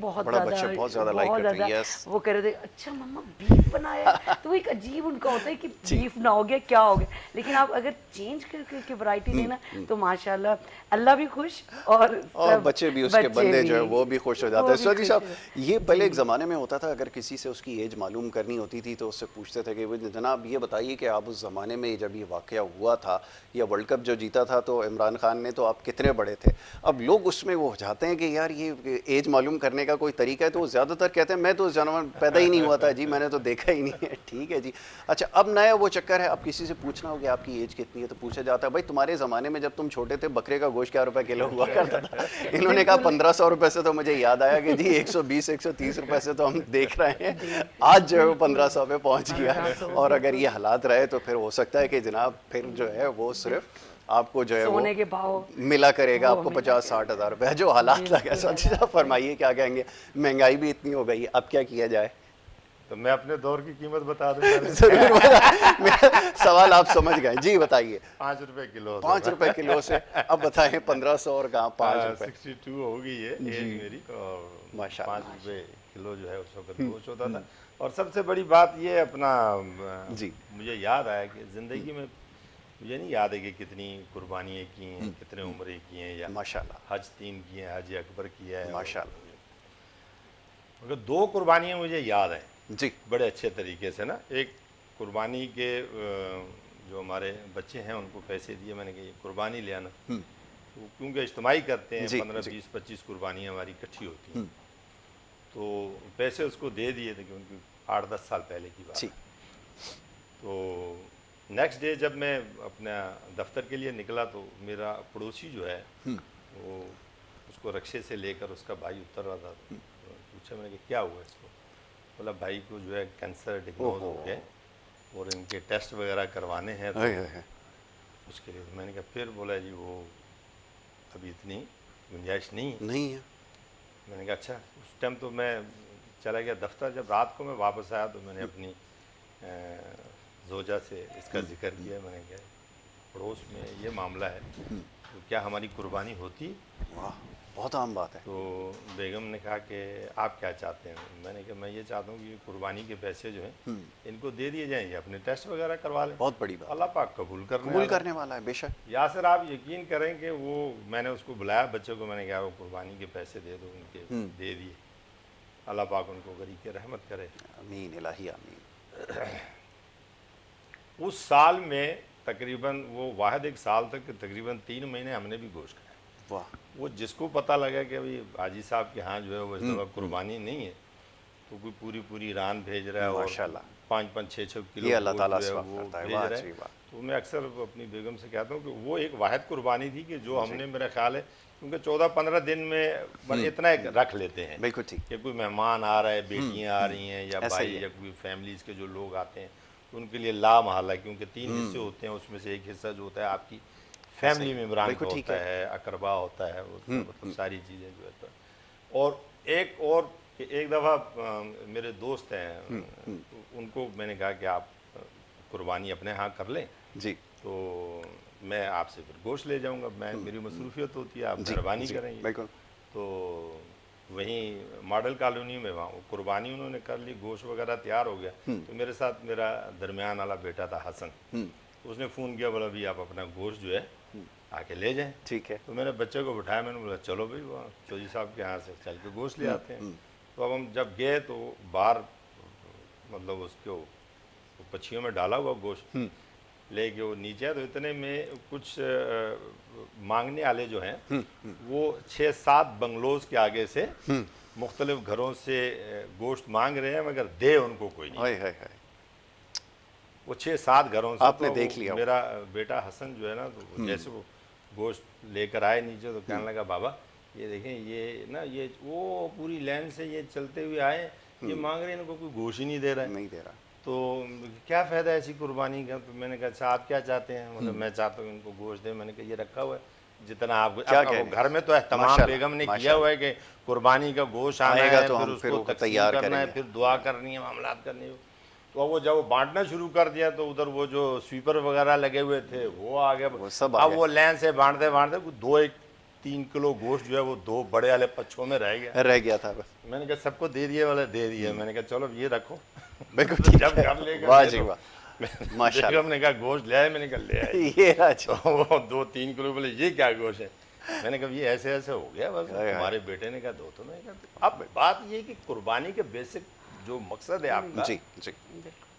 बड़ा बच्चे बहुत ज़्यादा लाइक बहुत करते हैं, ज़्यादा यस। वो कर रहे थे, अच्छा मम्मा बीफ बनाया है, तो वो एक अजीब उनका होता है कि जी। बीफ ना हो गया, क्या हो गया। लेकिन आप अगर चेंज करके वैरायटी देना, तो माशाल्लाह अल्लाह भी खुश और और सब बच्चे भी, उसके बंदे जो है वो भी खुश हो जाते वो हैं। भी स्वाति खुश साहब, हो। ये पहले एक जी। ज़माने में होता था, अगर किसी से उसकी एज मालूम करनी होती थी तो उससे पूछते थे कि वो जनाब ये बताइए कि आप उस ज़माने में जब ये वाक़या हुआ था, या वर्ल्ड कप जो जीता था तो इमरान खान ने, तो आप कितने बड़े थे। अब लोग उसमें वो हो जाते हैं कि यार ये एज मालूम करने का कोई तरीका है, तो वो ज़्यादातर कहते हैं मैं तो उस जानवर पैदा ही नहीं हुआ था जी, मैंने तो देखा ही नहीं है। ठीक है जी। अच्छा, अब नया वो चक्कर है, अब किसी से पूछना हो कि आपकी एज कितनी है, तो पूछा जाता है भाई तुम्हारे ज़माने में जब तुम छोटे थे बकरे का गोश्त क्या रुपए किलो हुआ करता था। इन्होंने कहा 1500 रुपए से, तो मुझे याद आया कि जी 120-130 रुपए से तो हम देख रहे हैं, आज जो है वो 1500 पे पहुंच गया। 1500 और अगर ये हालात रहे तो फिर हो सकता है कि जनाब फिर जो है वो सिर्फ आपको जो है वो सोने के भाव मिला करेगा, वो आपको मिला 50-60 हज़ार रुपए जो हालात लगे। सच साहब फरमाइए, क्या कहेंगे, महंगाई भी इतनी हो गई है, अब क्या किया जाए। तो मैं अपने दौर की कीमत बता दूं पहले। जरूर मेरा सवाल आप समझ गए जी, बताइए। 5 रुपए किलो होता 5 था। रुपए किलो से अब बताएं 1500 और कहाँ 5 रुपए। 62 हो गई है एज मेरी, और माशाल्लाह। 5 रुपए किलो जो है उस वक्त गोश्त होता था। और सबसे बड़ी बात ये अपना जी। मुझे याद आया कि ज़िंदगी में मुझे नहीं याद है कि कितनी कुर्बानियाँ की हैं, कितने उम्रें की हैं, या माशाल्लाह। हज 3 किए हैं, हज अकबर किया है। माशाल्लाह। मगर 2 कुर्बानियाँ मुझे याद हैं जी। बड़े अच्छे तरीके से ना। एक कुर्बानी के जो हमारे बच्चे हैं उनको पैसे दिए, मैंने कहा ये कुर्बानी ले आना, तो क्योंकि इज्तिमाई करते हैं, जी, 15, जी। 20, 25 कुर्बानियाँ हमारी इकट्ठी होती हैं, तो पैसे उसको दे दिए थे, क्योंकि 8-10 साल पहले की बात जी। है। तो नेक्स्ट डे जब मैं अपना दफ्तर के लिए निकला, तो मेरा पड़ोसी जो है वो उसको रक्शे से लेकर उसका भाई उतर रहा था, तो पूछा मैंने कि क्या हुआ इसको, बोला भाई को जो है कैंसर डिग्नोज हो गया और इनके टेस्ट वगैरह करवाने हैं, तो उसके लिए। मैंने कहा फिर, बोला जी वो अभी इतनी गुंजाइश नहीं है। नहीं है। मैंने कहा अच्छा। उस टाइम तो मैं चला गया दफ्तर। जब रात को मैं वापस आया तो मैंने अपनी जोजा से इसका जिक्र किया। मैंने कहा पड़ोस में ये मामला है, तो क्या हमारी कुर्बानी होती? वाह, बहुत आम बात है। तो बेगम ने कहा कि आप क्या चाहते हैं? मैंने कहा मैं ये चाहता हूँ कि कुर्बानी के पैसे जो हैं इनको दे दिए जाएंगे, अपने टेस्ट वगैरह करवा लें। बहुत बड़ी बात, अल्लाह पाक कबूल करने वाला है बेशक। यासिर आप यकीन करें कि वो मैंने उसको बुलाया बच्चों को, मैंने कहा वो कुर्बानी के पैसे दे दो, उनके दे दिए। अल्लाह पाक उनको गरीब की रहमत करे, आमीन इलाही आमीन। उस साल में तकरीबन वो वाहिद एक साल तक तकरीबन 3 महीने हमने भी गोश्त खाया। वाह, वो जिसको पता लगा कि भाई हाजी साहब के यहाँ जो है वो इस दफ़ा कुर्बानी नहीं है, तो कोई पूरी रान भेज रहा है और माशाल्लाह 5-5, 6-6 किलो ये अल्लाह ताला जो है स्वाब वो करता है। भेज वाह रहा जी है। वाह। तो मैं अक्सर अपनी बेगम से कहता हूँ कि वो एक वाहिद कुर्बानी थी कि जो हमने, मेरा ख्याल है क्योंकि 14-15 दिन में इतना एक रख लेते हैं बिल्कुल ठीक। कि कोई मेहमान आ रहा है, बेटियाँ आ रही हैं या ऐसा भाई ही है। या कोई फैमिलीज़ के जो लोग आते हैं, तो उनके लिए ला महल्ला, क्योंकि 3 हिस्से होते हैं, उसमें से एक हिस्सा जो होता है आपकी फैमिली मेम्बरान का बिल्कुल ठीक होता है, अकरबा होता है, मतलब सारी चीज़ें जो है। तो और एक और कि एक दफ़ा मेरे दोस्त हैं, उनको मैंने कहा कि आप कुर्बानी अपने यहाँ कर लें, जी तो मैं आपसे फिर गोश्त ले जाऊंगा, मैं मेरी मसरूफियत होती है, आप मेहरबानी करेंगे। बिल्कुल। तो वहीं मॉडल कॉलोनी में वहाँ वो कुर्बानी उन्होंने कर ली, गोश्त वगैरह तैयार हो गया। तो मेरे साथ मेरा दरमियान वाला बेटा था हसन, उसने फ़ोन किया, बोला भी आप अपना गोश्त जो है आके ले जाएं। ठीक है। तो मैंने बच्चे को बिठाया, मैंने बोला चलो भाई वहाँ चौधरी साहब के यहाँ से चल के गोश्त ले आते हैं। तो अब हम जब गए तो बाहर मतलब उसको पछियों में डाला हुआ गोश्त लेके वो नीचे आया, तो इतने में कुछ मांगने वाले जो हैं वो 6-7 बंगलोज के आगे से मुख्तलिफ घरों से गोश्त मांग रहे हैं, मगर दे उनको कोई नहीं। हाय हाय हाय, वो 6-7 घरों से आपने तो देख लिया। मेरा बेटा हसन जो है ना, तो जैसे वो गोश्त लेकर आए नीचे, तो कहने लगा बाबा ये देखें, ये ना ये वो पूरी लाइन से ये चलते हुए आए, ये मांग रहे हैं, इनको कोई गोश्त ही नहीं दे रहा है। नहीं दे रहा। तो क्या फ़ायदा ऐसी कुर्बानी का? तो मैंने कहा अच्छा आप क्या चाहते हैं? मतलब मैं चाहता हूँ इनको गोश्त दें। मैंने कहा ये रखा हुआ है, जितना आप क्या आपका वो कहने? घर में तो तमाम माशाल्लाह, बेगम ने किया माशाल्लाह। हुआ है कि कुर्बानी का गोश्त आना आएगा है, तो फिर हम फिर उसको वो तकसीम तैयार करना है, करेंगे। फिर दुआ करनी है, मामलात करनी है। तो अब वो जब वो बांटना शुरू कर दिया तो उधर वो जो स्वीपर वगैरह लगे हुए थे वो आ गए। वो सब आ अब गए। वो लाइन से बांटते बांटते 2-3 किलो गोश्त जो है वो 2 बड़े वाले पच्छों में रह गया। रह गया था बस। मैंने कहा सबको दे दिए, वाले दे दिए। मैंने कहा चलो ये रखो। बिल्कुल तो ठीक जब है। घर लेकर वाह गए जी तो वाह, माशाल्लाह। बेगम ने कहा गोश्त ले आए? मैंने कहा ले आए। ये अच्छा। तो वो 2-3 किलो बोले ये क्या गोश्त है? मैंने कहा ये ऐसे ऐसे हो गया बस। हाय हाय। हमारे बेटे ने कहा दो, तो नहीं कहा। अब बात ये कि कुर्बानी के बेसिक जो मकसद है आपका, जी जी,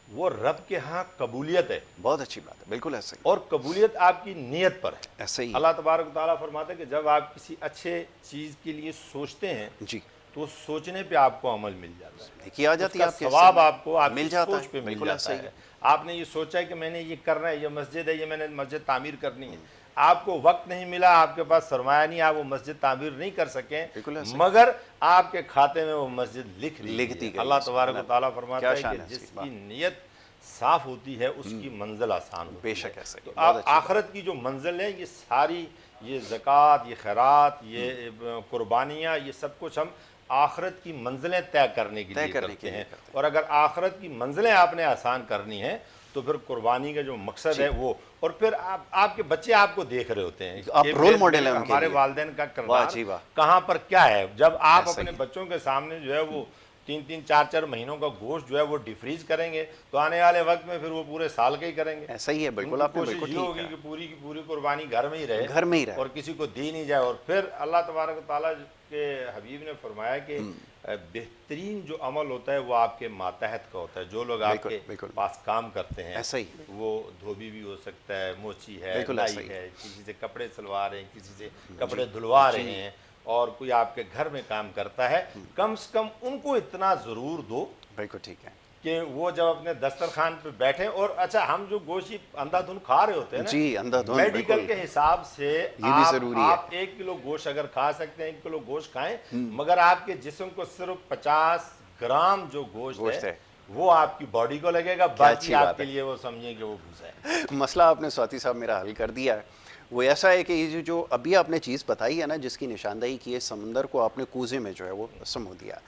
वो रब के यहाँ कबूलियत है, बहुत अच्छी बात है, बिल्कुल ऐसे ही। और कबूलियत आपकी नीयत पर है। ऐसे ही अल्लाह तबारक व तआला फरमाते हैं कि जब आप किसी अच्छे चीज़ के लिए सोचते हैं जी, तो सोचने पे आपको अमल मिल जाता है, देखिए आ जाती है उसका आपके सवाब हिस्से में। आपको आपकी मिल जाता सोच है, पे मिल बिल्कुल जाता ऐसा ही है। है। आपने ये सोचा है कि मैंने ये करना है, ये मस्जिद है, ये मैंने मस्जिद तामीर करनी है, आपको वक्त नहीं मिला, आपके पास सरमाया नहीं, आप वो मस्जिद तामीर नहीं कर सके, बिल्कुल ऐसा ही। मगर आपके खाते में वो मस्जिद लिख दी लिखती गई। गई। अल्लाह तबारक व तआला फरमाता क्या है शान कि है इसकी, जिसकी नीयत साफ होती है उसकी मंजिल आसान होती है। बेशक ऐसा ही, तो बहुत आप अच्छी आखिरत की जो मंजिल है, ये सारी, ये ज़कात, ये खैरात, ये कुर्बानियाँ, ये सब कुछ हम आखिरत की मंजिलें तय करने के तय लिए करने करते के लिए हैं। करते और अगर आखिरत की मंजिलें आपने आसान करनी है तो फिर कुर्बानी का जो मकसद है वो, और फिर आपके बच्चे आपको देख रहे होते हैं, आप ये रोल मॉडल हैं उनके हमारे लिए। वालिदैन का वाह जी किरदार वाह। कहाँ पर क्या है। जब आप ऐसा अपने ही है। बच्चों के सामने जो है वो 3-3, 4-4 महीनों का गोश्त जो है वो डिफ्रीज करेंगे, तो आने वाले वक्त में फिर वो पूरे साल का ही करेंगे। ऐसा ही है, बिल्कुल उनकी आपने कोशिश बिल्कुल ये ठीक होगी है। कि पूरी की पूरी कुर्बानी घर में ही रहे, घर में ही रहे। और किसी को दी नहीं जाए। और फिर अल्लाह तबारक व तआला के हबीब ने फरमाया कि बेहतरीन जो अमल होता है वो आपके मातहत का होता है। जो लोग बिल्कुल, आपके बिल्कुल। पास काम करते हैं, ऐसा ही। वो धोबी भी हो सकता है, मोची है, बिल्कुल नाई ऐसा ही। है, किसी से कपड़े सिलवा रहे हैं, किसी से कपड़े धुलवा रहे हैं, और कोई आपके घर में काम करता है, कम से कम उनको इतना ज़रूर दो बिल्कुल ठीक है कि वो जब अपने दस्तरखान पे बैठे। और अच्छा, हम जो गोश्त अंधाधुन खा रहे होते हैं ना, जी, अंधाधुन, मेडिकल बिल्कुल। के हिसाब से ये भी जरूरी है। आप 1 किलो गोश्त अगर खा सकते हैं, 1 किलो गोश्त खाएं, मगर आपके जिस्म को सिर्फ 50 ग्राम जो गोश्त है वो आपकी बॉडी को लगेगा, बाकी अच्छी बात आपके है। लिए वो समझिए कि वो भूसा है। मसला आपने स्वाति साहब मेरा हल कर दिया है। वो ऐसा है कि ये जो अभी आपने चीज़ बताई है ना, जिसकी निशानदेही की है, समंदर को आपने कूजे में जो है वो समो दिया।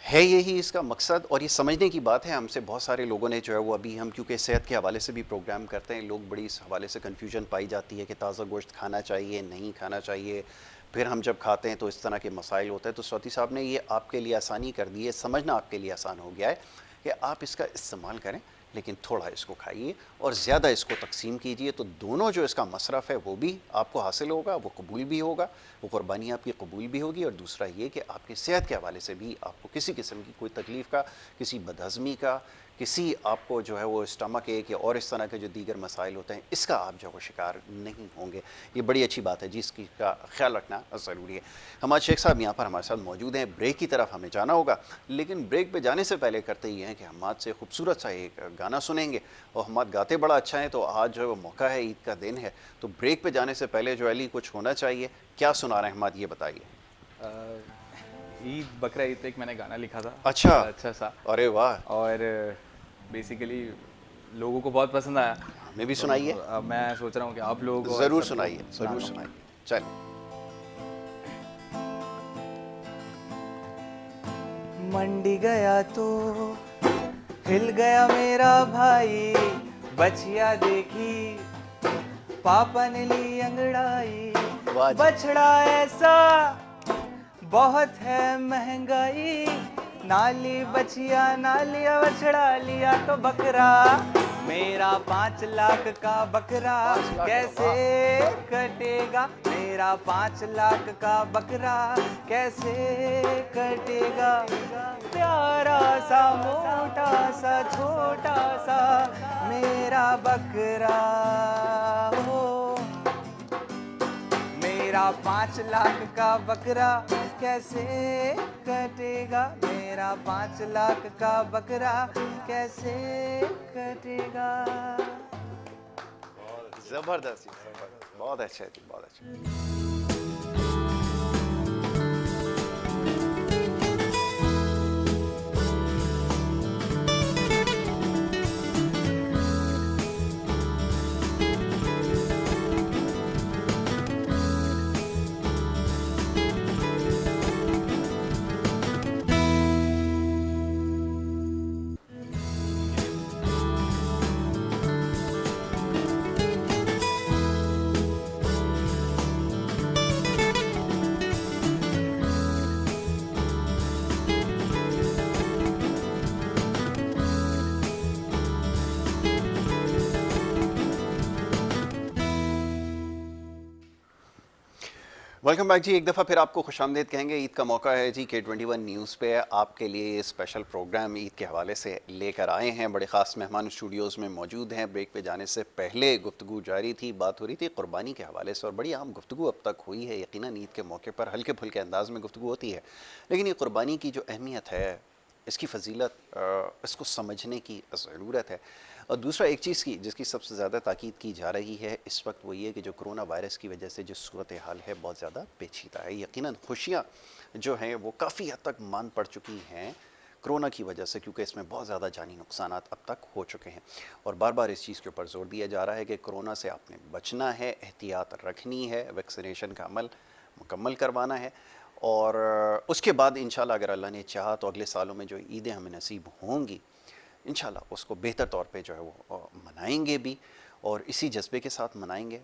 है यही इसका मकसद, और ये समझने की बात है। हमसे बहुत सारे लोगों ने जो है वो, अभी हम क्योंकि सेहत के हवाले से भी प्रोग्राम करते हैं, लोग बड़ी इस हवाले से कन्फ्यूजन पाई जाती है कि ताज़ा गोश्त खाना चाहिए नहीं खाना चाहिए, फिर हम जब खाते हैं तो इस तरह के मसाइल होते हैं। तो स्वाति साहब ने ये आपके लिए आसानी कर दी है, समझना आपके लिए आसान हो गया है कि आप इसका इस्तेमाल करें, लेकिन थोड़ा इसको खाइए और ज़्यादा इसको तकसीम कीजिए, तो दोनों जो इसका मसरफ़ है वो भी आपको हासिल होगा, वो कबूल भी होगा, वो कुर्बानी आपकी कबूल भी होगी। और दूसरा ये कि आपकी सेहत के हवाले से भी आपको किसी किस्म की कोई तकलीफ़ का, किसी बदहज़मी का, किसी आपको जो है वो स्टमक एक या और इस तरह के जो दीगर मसाइल होते हैं, इसका आप जो है वो शिकार नहीं होंगे। ये बड़ी अच्छी बात है जिसकी का ख्याल रखना ज़रूरी है। हमारे शेख साहब यहाँ पर हमारे साथ मौजूद हैं। ब्रेक की तरफ हमें जाना होगा, लेकिन ब्रेक पे जाने से पहले करते ही हैं कि हमाद से खूबसूरत सा एक गाना सुनेंगे, और हमाद गाते बड़ा अच्छा है, तो आज जो है वो मौका है, ईद का दिन है, तो ब्रेक पे जाने से पहले जो अली कुछ होना चाहिए। क्या सुना रहे हैं हमाद, ये बताइए। ईद बकरा ईद पे एक मैंने गाना लिखा था। अच्छा। अच्छा सा। अरे वाह। और बेसिकली लोगों को बहुत पसंद आया। हमें भी सुनाइए। तो अब मैं सोच रहा हूँ कि आप लोग और ज़रूर सबको सुनाइए, ज़रूर सुनाना। सुनाइए। चल। मंडी गया तो हिल गया मेरा भाई, बछिया देखी पापा ने ली अंगड़ाई, वाह जी। बछड़ा ऐसा बहुत है महंगाई, नाली बछिया नालिया बछड़ा लिया तो बकरा, मेरा 5 लाख का बकरा 5 लाख, कैसे कटेगा, मेरा 5 लाख का बकरा कैसे कटेगा, प्यारा सा मोटा सा छोटा सा मेरा बकरा हो, मेरा 5 लाख का बकरा कैसे कटेगा, मेरा 5 लाख का बकरा कैसे कटेगा। ज़बरदस्त, बहुत अच्छा है जी, बहुत अच्छा। वेलकम बैक जी। एक दफ़ा फिर आपको खुशामदीद कहेंगे। ईद का मौका है जी, K21 न्यूज़ पे आपके लिए ये स्पेशल प्रोग्राम ईद के हवाले से लेकर आए हैं। बड़े ख़ास मेहमान स्टूडियोज़ में मौजूद हैं। ब्रेक पे जाने से पहले गुफ्तगू जारी थी, बात हो रही थी कुर्बानी के हवाले से, और बड़ी आम गुफ्तगू अब तक हुई है। यकीनन ईद के मौके पर हल्के फुल्के अंदाज में गुफ्तगू होती है, लेकिन ये कुर्बानी की जो अहमियत है, इसकी फ़जीलत, इसको समझने की ज़रूरत है। और दूसरा एक चीज़ की जिसकी सबसे ज़्यादा ताकीद की जा रही है इस वक्त, वो ये कि जो कोरोना वायरस की वजह से जो सूरत हाल है बहुत ज़्यादा पेचीदा है। यकीनन खुशियाँ जो हैं वो काफ़ी हद तक मान पड़ चुकी हैं कोरोना की वजह से, क्योंकि इसमें बहुत ज़्यादा जानी नुकसानात अब तक हो चुके हैं। और बार बार इस चीज़ के ऊपर जोर दिया जा रहा है कि कोरोना से आपने बचना है, एहतियात रखनी है, वैक्सीनेशन का अमल मुकम्मल करवाना है, और उसके बाद इंशाल्लाह अगर अल्लाह ने चाहा तो अगले सालों में जो ईदें हमें नसीब होंगी, इंशाल्लाह उसको बेहतर तौर पे जो है वो मनाएंगे भी, और इसी जज्बे के साथ मनाएंगे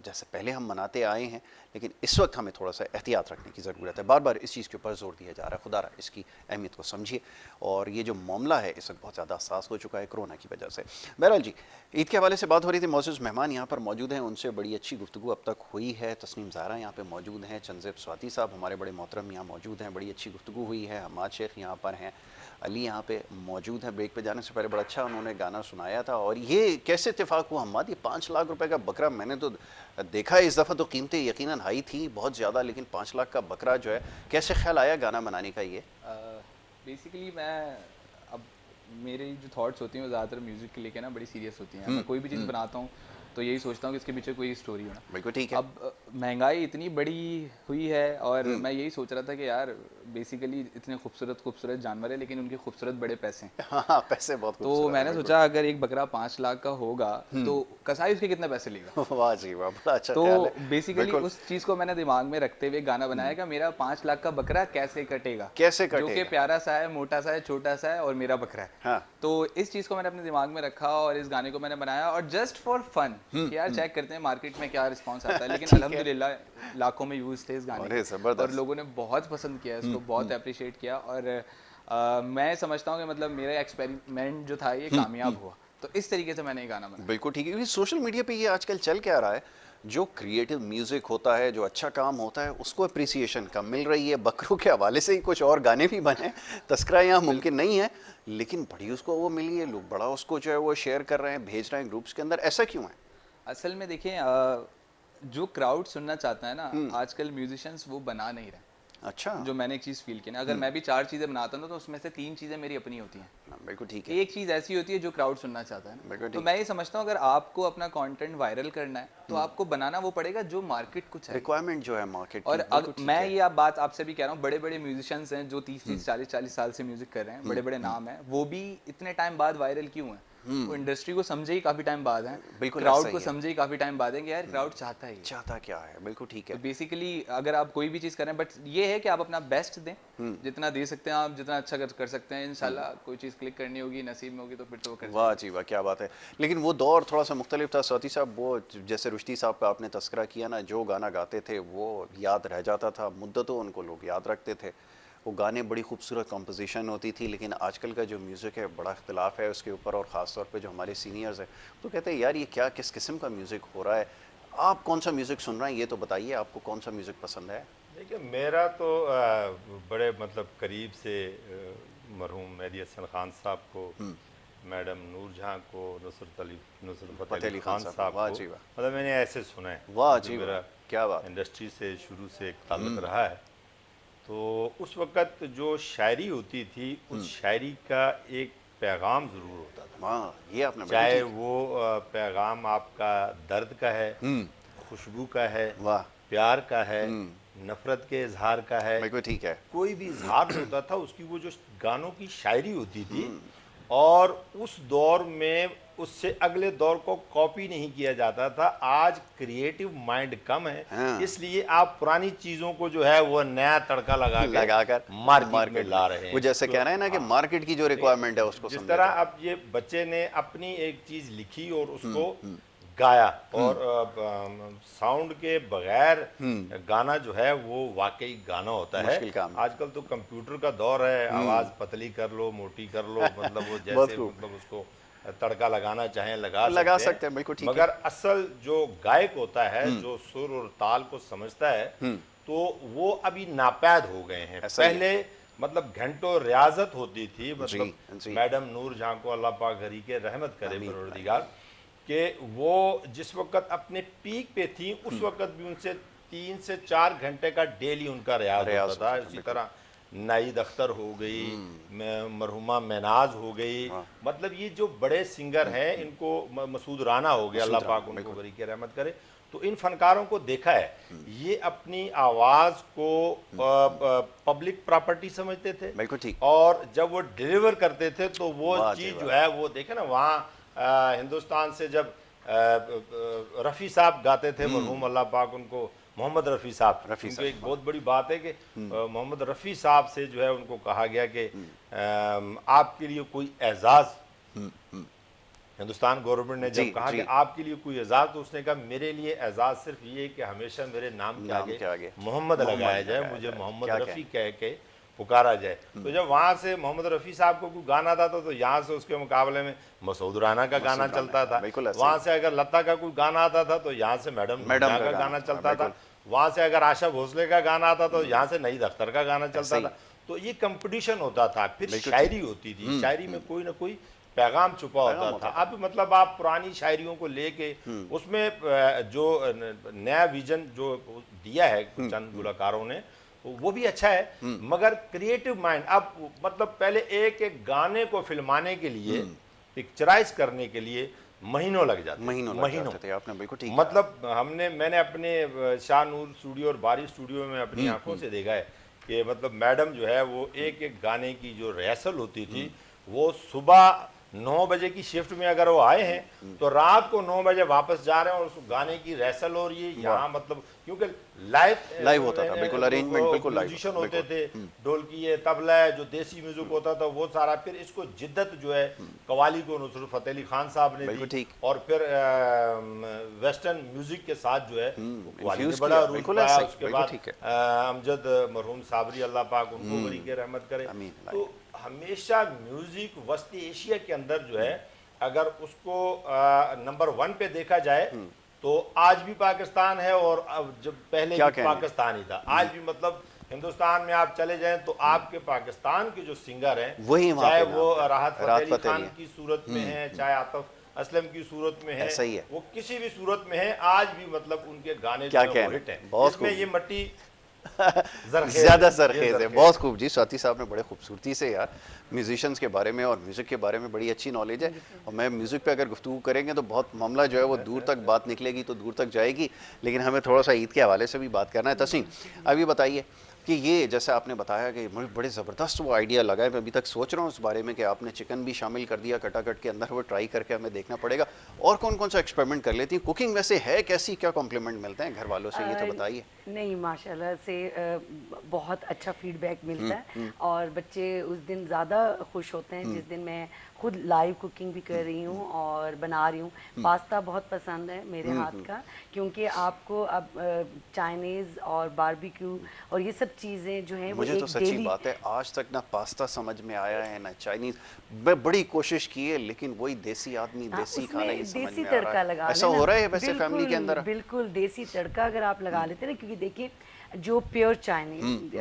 जैसे पहले हम मनाते आए हैं। लेकिन इस वक्त हमें थोड़ा सा एहतियात रखने की ज़रूरत है। बार बार इस चीज़ के ऊपर जोर दिया जा रहा है। खुदारा इसकी अहमियत को समझिए, और ये जो मामला है इस वक्त बहुत ज़्यादा हसास हो चुका है कोरोना की वजह से। बहरहाल जी, ईद के हवाले से बात हो रही थी। मौजूद मेहमान यहाँ पर मौजूद हैं, उनसे बड़ी अच्छी गुफ्तगू अब तक हुई है। तस्नीम ज़ाहरा यहाँ पर मौजूद हैं, चंज़ेब स्वाति साहब हमारे बड़े मोहतरम यहाँ मौजूद हैं, बड़ी अच्छी गुफ्तगू हुई है। हमाद शेख यहाँ पर हैं, अली यहाँ पे मौजूद है। ब्रेक पे जाने से पहले बड़ा अच्छा उन्होंने गाना सुनाया था। और ये कैसे इत्तेफाक हुआ हमाद, ये 5 लाख रुपए का बकरा, मैंने तो देखा है इस दफ़ा तो कीमतें यकीनन हाई थी बहुत ज़्यादा, लेकिन 5 लाख का बकरा जो है, कैसे ख्याल आया गाना बनाने का? ये बेसिकली मैं अब मेरे जो थॉट्स होती हैं वो ज़्यादातर म्यूज़िक के लेके ना बड़ी सीरियस होती हैं। मैं कोई भी चीज़ बनाता हूँ तो यही सोचता हूँ कि इसके पीछे कोई स्टोरी हो ना। बिल्कुल ठीक है। अब महंगाई इतनी बड़ी हुई है, और मैं यही सोच रहा था कि यार बेसिकली इतने खूबसूरत खूबसूरत जानवर है, लेकिन उनके खूबसूरत बड़े पैसे हैं। हाँ, पैसे बहुत तो खूबसूरत मैंने हैं, सोचा अगर एक बकरा 5 लाख का होगा तो कसाई उसके कितने पैसे लेगा। बिल्कुल। वाह जी वाह, बड़ा अच्छा तो ख्याल है। बेसिकली बिल्कुल, उस चीज़ को मैंने दिमाग में रखते हुए गाना बनाया कि मेरा 5 लाख का बकरा कैसे कटेगा, कैसे जो कि कटेगा? प्यारा सा है, मोटा सा है, छोटा सा है और मेरा बकरा है। हाँ। तो इस चीज़ को मैंने अपने दिमाग में रखा और इस गाने को मैंने बनाया और जस्ट फॉर फन कि यार चेक करते हैं मार्केट में क्या रिस्पांस आता है। लेकिन ठीक है। अल्हम्दुलिल्लाह लाखों में व्यूज़ थे इस गाने अरे, के ज़बरदस्त। और लोगों ने बहुत पसंद किया इसको, बहुत अप्रिशिएट किया और मैं समझता हूँ कि मतलब मेरा एक्सपेरिमेंट जो था ये कामयाब हुआ। तो इस तरीके से मैंने ये गाना बनाया। बिल्कुल ठीक है, क्योंकि सोशल मीडिया पे ये आजकल चल क्या रहा है, जो क्रिएटिव म्यूजिक होता है, जो अच्छा काम होता है, उसको अप्रिसिएशन कम मिल रही है। बकरों के हवाले से ही कुछ और गाने भी बने, तस्करा यहाँ मुमकिन नहीं है, लेकिन बड़ी उसको वो मिली है, लोग बड़ा उसको जो है वो शेयर कर रहे हैं, भेज रहे हैं ग्रुप्स के अंदर। ऐसा क्यों है? असल में देखिए जो क्राउड सुनना चाहता है ना, आजकल म्यूजिशियंस वो बना नहीं रहे। अच्छा, जो मैंने एक चीज़ फील की ना, अगर मैं भी 4 चीज़ें बनाता हूँ ना, तो उसमें से 3 चीज़ें मेरी अपनी होती हैं। हाँ, बिल्कुल ठीक है। एक चीज़ ऐसी होती है जो क्राउड सुनना चाहता है बिल्कुल ना। तो ठीक। मैं ये समझता हूँ अगर आपको अपना कंटेंट वायरल करना है तो आपको बनाना वो पड़ेगा जो मार्केट को चाहिए। रिक्वायरमेंट जो है मार्केट की, और बिल्कुल ठीक मैं है। ये आप बात आपसे भी कह रहा हूँ, बड़े बड़े म्यूजिशियंस हैं जो 30-30 40-40 साल से म्यूजिक कर रहे हैं, बड़े बड़े नाम हैं, वो भी इतने टाइम बाद वायरल क्यों हैं? वो इंडस्ट्री को समझे ही काफ़ी टाइम बाद हैं, बिल्कुल क्राउड ऐसा को ही है। समझे ही काफ़ी टाइम बाद है कि यार क्राउड चाहता ही है। चाहता क्या है, बिल्कुल ठीक तो है। बेसिकली अगर आप कोई भी चीज़ करें, बट ये है कि आप अपना बेस्ट दें, जितना दे सकते हैं आप, जितना अच्छा कर सकते हैं। इंशाल्लाह कोई चीज़ क्लिक करनी होगी, नसीब में होगी तो फिर तो वो कर वाह जी वाह, क्या बात है। लेकिन वो दौर थोड़ा सा मुख्तलिफ था स्वाति साहब, वो जैसे रुश्ती साहब का आपने तस्करा किया ना, जो गाना गाते थे वो याद रह जाता था, मुद्दतों उनको लोग याद रखते थे, वो गाने बड़ी खूबसूरत कंपोजिशन होती थी। लेकिन आजकल का जो म्यूज़िक है बड़ा इख्तलाफ है उसके ऊपर, और ख़ास तौर पे जो हमारे सीनियर्स हैं तो कहते हैं यार ये क्या, किस किस्म का म्यूज़िक हो रहा है। आप कौन सा म्यूज़िक सुन रहे हैं ये तो बताइए, आपको कौन सा म्यूज़िक पसंद है? देखिए मेरा तो बड़े मतलब करीब से मरहूम मेहदी हसन खान साहब को, मैडम नूर जहाँ को, नुसरत फ़तेह अली खान साहब वाह को, जी वाह। मतलब मैंने ऐसे सुना है। वाह जो जी वाह, मेरा क्या बात। इंडस्ट्री से शुरू से एक ताल्लुक रहा है। तो उस वक़्त जो शायरी होती थी, उस शायरी का एक पैगाम ज़रूर होता था। वाह, ये आपने बड़ी चाहे ठीक- वो पैगाम आपका दर्द का है, खुशबू का है, वाह, प्यार का है, नफ़रत के इजहार का है, बिल्कुल ठीक है। कोई भी इजहार होता था, उसकी वो जो गानों की शायरी होती थी, और उस दौर में उससे अगले दौर को कॉपी नहीं किया जाता था। आज क्रिएटिव माइंड कम है, हाँ। इसलिए आप पुरानी चीज़ों को जो है वो नया तड़का लगाकर मार्केट में ला रहे हैं। वो जैसे कह रहे हैं ना कि मार्केट की जो रिक्वायरमेंट है उसको जिस समझे तरह तो। अब ये बच्चे ने अपनी एक चीज़ लिखी और उसको गाया, और साउंड के बगैर गाना जो है वो वाकई गाना होता है। मुश्किल काम है। आजकल तो कंप्यूटर का दौर है, आवाज़ पतली कर लो, मोटी कर लो, मतलब वो बहुत जैसे खूब। मतलब उसको तड़का लगाना चाहें लगा सकते हैं, बिल्कुल ठीक है। मगर असल जो गायक होता है, जो सुर और ताल को समझता है, तो वो अभी नापैद हो गए हैं। ऐसा ही है। पहले मतलब घंटों रियाजत होती थी, मतलब जी। मैडम नूर जहाँ को अल्लाह पाक घरी के रहमत करे परवरदिगार, कि वो जिस वक्त अपने पीक पे थी उस वक्त भी उनसे 3 से 4 घंटे का डेली उनका रियाज होता था। इसी तरह नाइद अख्तर हो गई, मरहुमा मेनाज हो गई, मतलब ये जो बड़े सिंगर हैं, इनको मसूद राना हो गया, अल्लाह पाक उनको घरी के रहमत करे। तो इन फनकारों को देखा है, ये अपनी आवाज़ को पब्लिक प्रॉपर्टी समझते थे, बिल्कुल ठीक। और जब वो डिलीवर करते थे तो वो वाह जी चीज़ वाह। जो है वो देखे ना, वहाँ हिंदुस्तान से जब रफ़ी साहब गाते थे, मरहूम अल्लाह पाक उनको, मोहम्मद रफ़ी साहब, उनको एक बहुत बड़ी बात है कि मोहम्मद रफ़ी साहब से जो है उनको कहा गया कि आपके लिए कोई एजाज़, हिंदुस्तान गवर्नमेंट ने जब कहा कि आपके लिए कोई एजाज़, तो उसने कहा मेरे लिए एजाज़ सिर्फ ये कि हमेशा मेरे नाम के आगे मोहम्मद लगाया जाए, मुझे मोहम्मद रफ़ी कह के पुकारा जाए। तो जब वहाँ से मोहम्मद रफ़ी साहब को कोई गाना आता था तो यहाँ से उसके मुकाबले में मसूद राना का गाना चलता था। वहाँ से अगर लता का कोई गाना आता था तो यहाँ से मैडम का गाना चलता था। वहाँ से अगर आशा भोसले का गाना आता तो यहाँ से नईद अख्तर का गाना चलता था। तो ये कंपटीशन होता था। फिर शायरी होती थी, शायरी में कोई ना कोई पैगाम छुपा होता था। अब मतलब आप पुरानी शायरियों को लेके उसमें जो नया विजन जो दिया है चंद गुलकारों ने, वो भी अच्छा है, मगर क्रिएटिव माइंड, अब मतलब पहले एक एक गाने को फिल्माने के लिए, पिक्चराइज करने के लिए महीनों लग जाते थे। आपने बिल्कुल ठीक मतलब मैंने अपने शाह नूर स्टूडियो और बारी स्टूडियो में अपनी आंखों से देखा है कि मतलब मैडम जो है वो एक एक गाने की जो रिहर्सल होती थी वो सुबह 9 बजे की शिफ्ट में अगर वो आए हैं तो रात को 9 बजे वापस जा रहे हैं और उस गाने की रिहर्सल हो रही है यहाँ, मतलब क्योंकि लाइव होता था, बिल्कुल अरेंजमेंट बिल्कुल लाइव म्यूजिशियन होते थे, ढोलकी है, तबला है, जो देसी म्यूजिक होता था वो सारा। फिर इसको जिद्दत जो है कवाली को नुसरत फतेह अली खान साहब ने बिल्कुल दी ठीक। और फिर वेस्टर्न म्यूजिक के साथ जो है कवाली ने infuse बड़ा किया, रूल बिल्कुल पाया। ऐसा ही, उसके बिल्कुल बाद ठीक है। अमजद मरहूम साबरी अल्लाह पाक उनको बड़ी के रहमत करे। आमीन। तो हमेशा म्यूजिक वस्ती एशिया के अंदर जो है अगर उसको नंबर 1 पे देखा जाए तो आज भी पाकिस्तान है, और अब जब पहले क्या भी कहने? पाकिस्तान ही था। आज भी मतलब हिंदुस्तान में आप चले जाएं तो आपके पाकिस्तान के जो सिंगर हैं, वही वहाँ चाहे पे वो नाम है। राहत राहत फतेह अली फतेह खान अली की सूरत में है, चाहे आतिफ असलम की सूरत में है, ऐसा ही है। वो किसी भी सूरत में है, आज भी मतलब उनके गाने क्या जो है वो कहने? हिट हैं। बहुत इसमें खूब। ये मट्टी ज्यादा सरखेज है, जरखेज बहुत खूब जी। स्वाति साहब ने बड़े खूबसूरती से यार म्यूजिशियंस के बारे में और म्यूजिक के बारे में बड़ी अच्छी नॉलेज है, और मैं म्यूजिक पे अगर गुफ्तगू करेंगे तो बहुत मामला जो है वो दूर तक बात निकलेगी तो दूर तक जाएगी, लेकिन हमें थोड़ा सा ईद के हवाले से भी बात करना है। तस्नीम, अभी बताइए कि ये जैसे आपने बताया कि मुझे बड़े ज़बरदस्त वो आइडिया लगा है, मैं अभी तक सोच रहा हूँ उस बारे में कि आपने चिकन भी शामिल कर दिया कटाकट के अंदर, वो ट्राई करके हमें देखना पड़ेगा। और कौन कौन सा एक्सपेरिमेंट कर लेती हैं? कुकिंग वैसे है कैसी, क्या कॉम्प्लीमेंट मिलते हैं घर वालों से, ये तो बताइए। नहीं, माशाल्लाह से बहुत अच्छा फीडबैक मिलता है और बच्चे उस दिन ज़्यादा खुश होते हैं जिस दिन मैं खुद लाइव कुकिंग भी कर रही हूँ और बना रही हूँ। पास्ता बहुत पसंद है मेरे हाथ का, क्योंकि आपको अब चाइनीज़ और बारबेक्यू और ये सब चीज़ें जो हैं वो मुझे एक तो सच्ची डेली बात है आज तक ना पास्ता समझ में आया है ना चाइनीज, मैं बड़ी कोशिश की है लेकिन वही देसी आदमी देसी खाना ही समझ देसी में आ तड़का रहा है। लगा ऐसा लेना। हो रहा है वैसे बिल्कुल, फैमिली के अंदर? बिल्कुल देसी तड़का अगर आप लगा लेते हैं ना, क्योंकि देखिए जो प्योर चाइनीज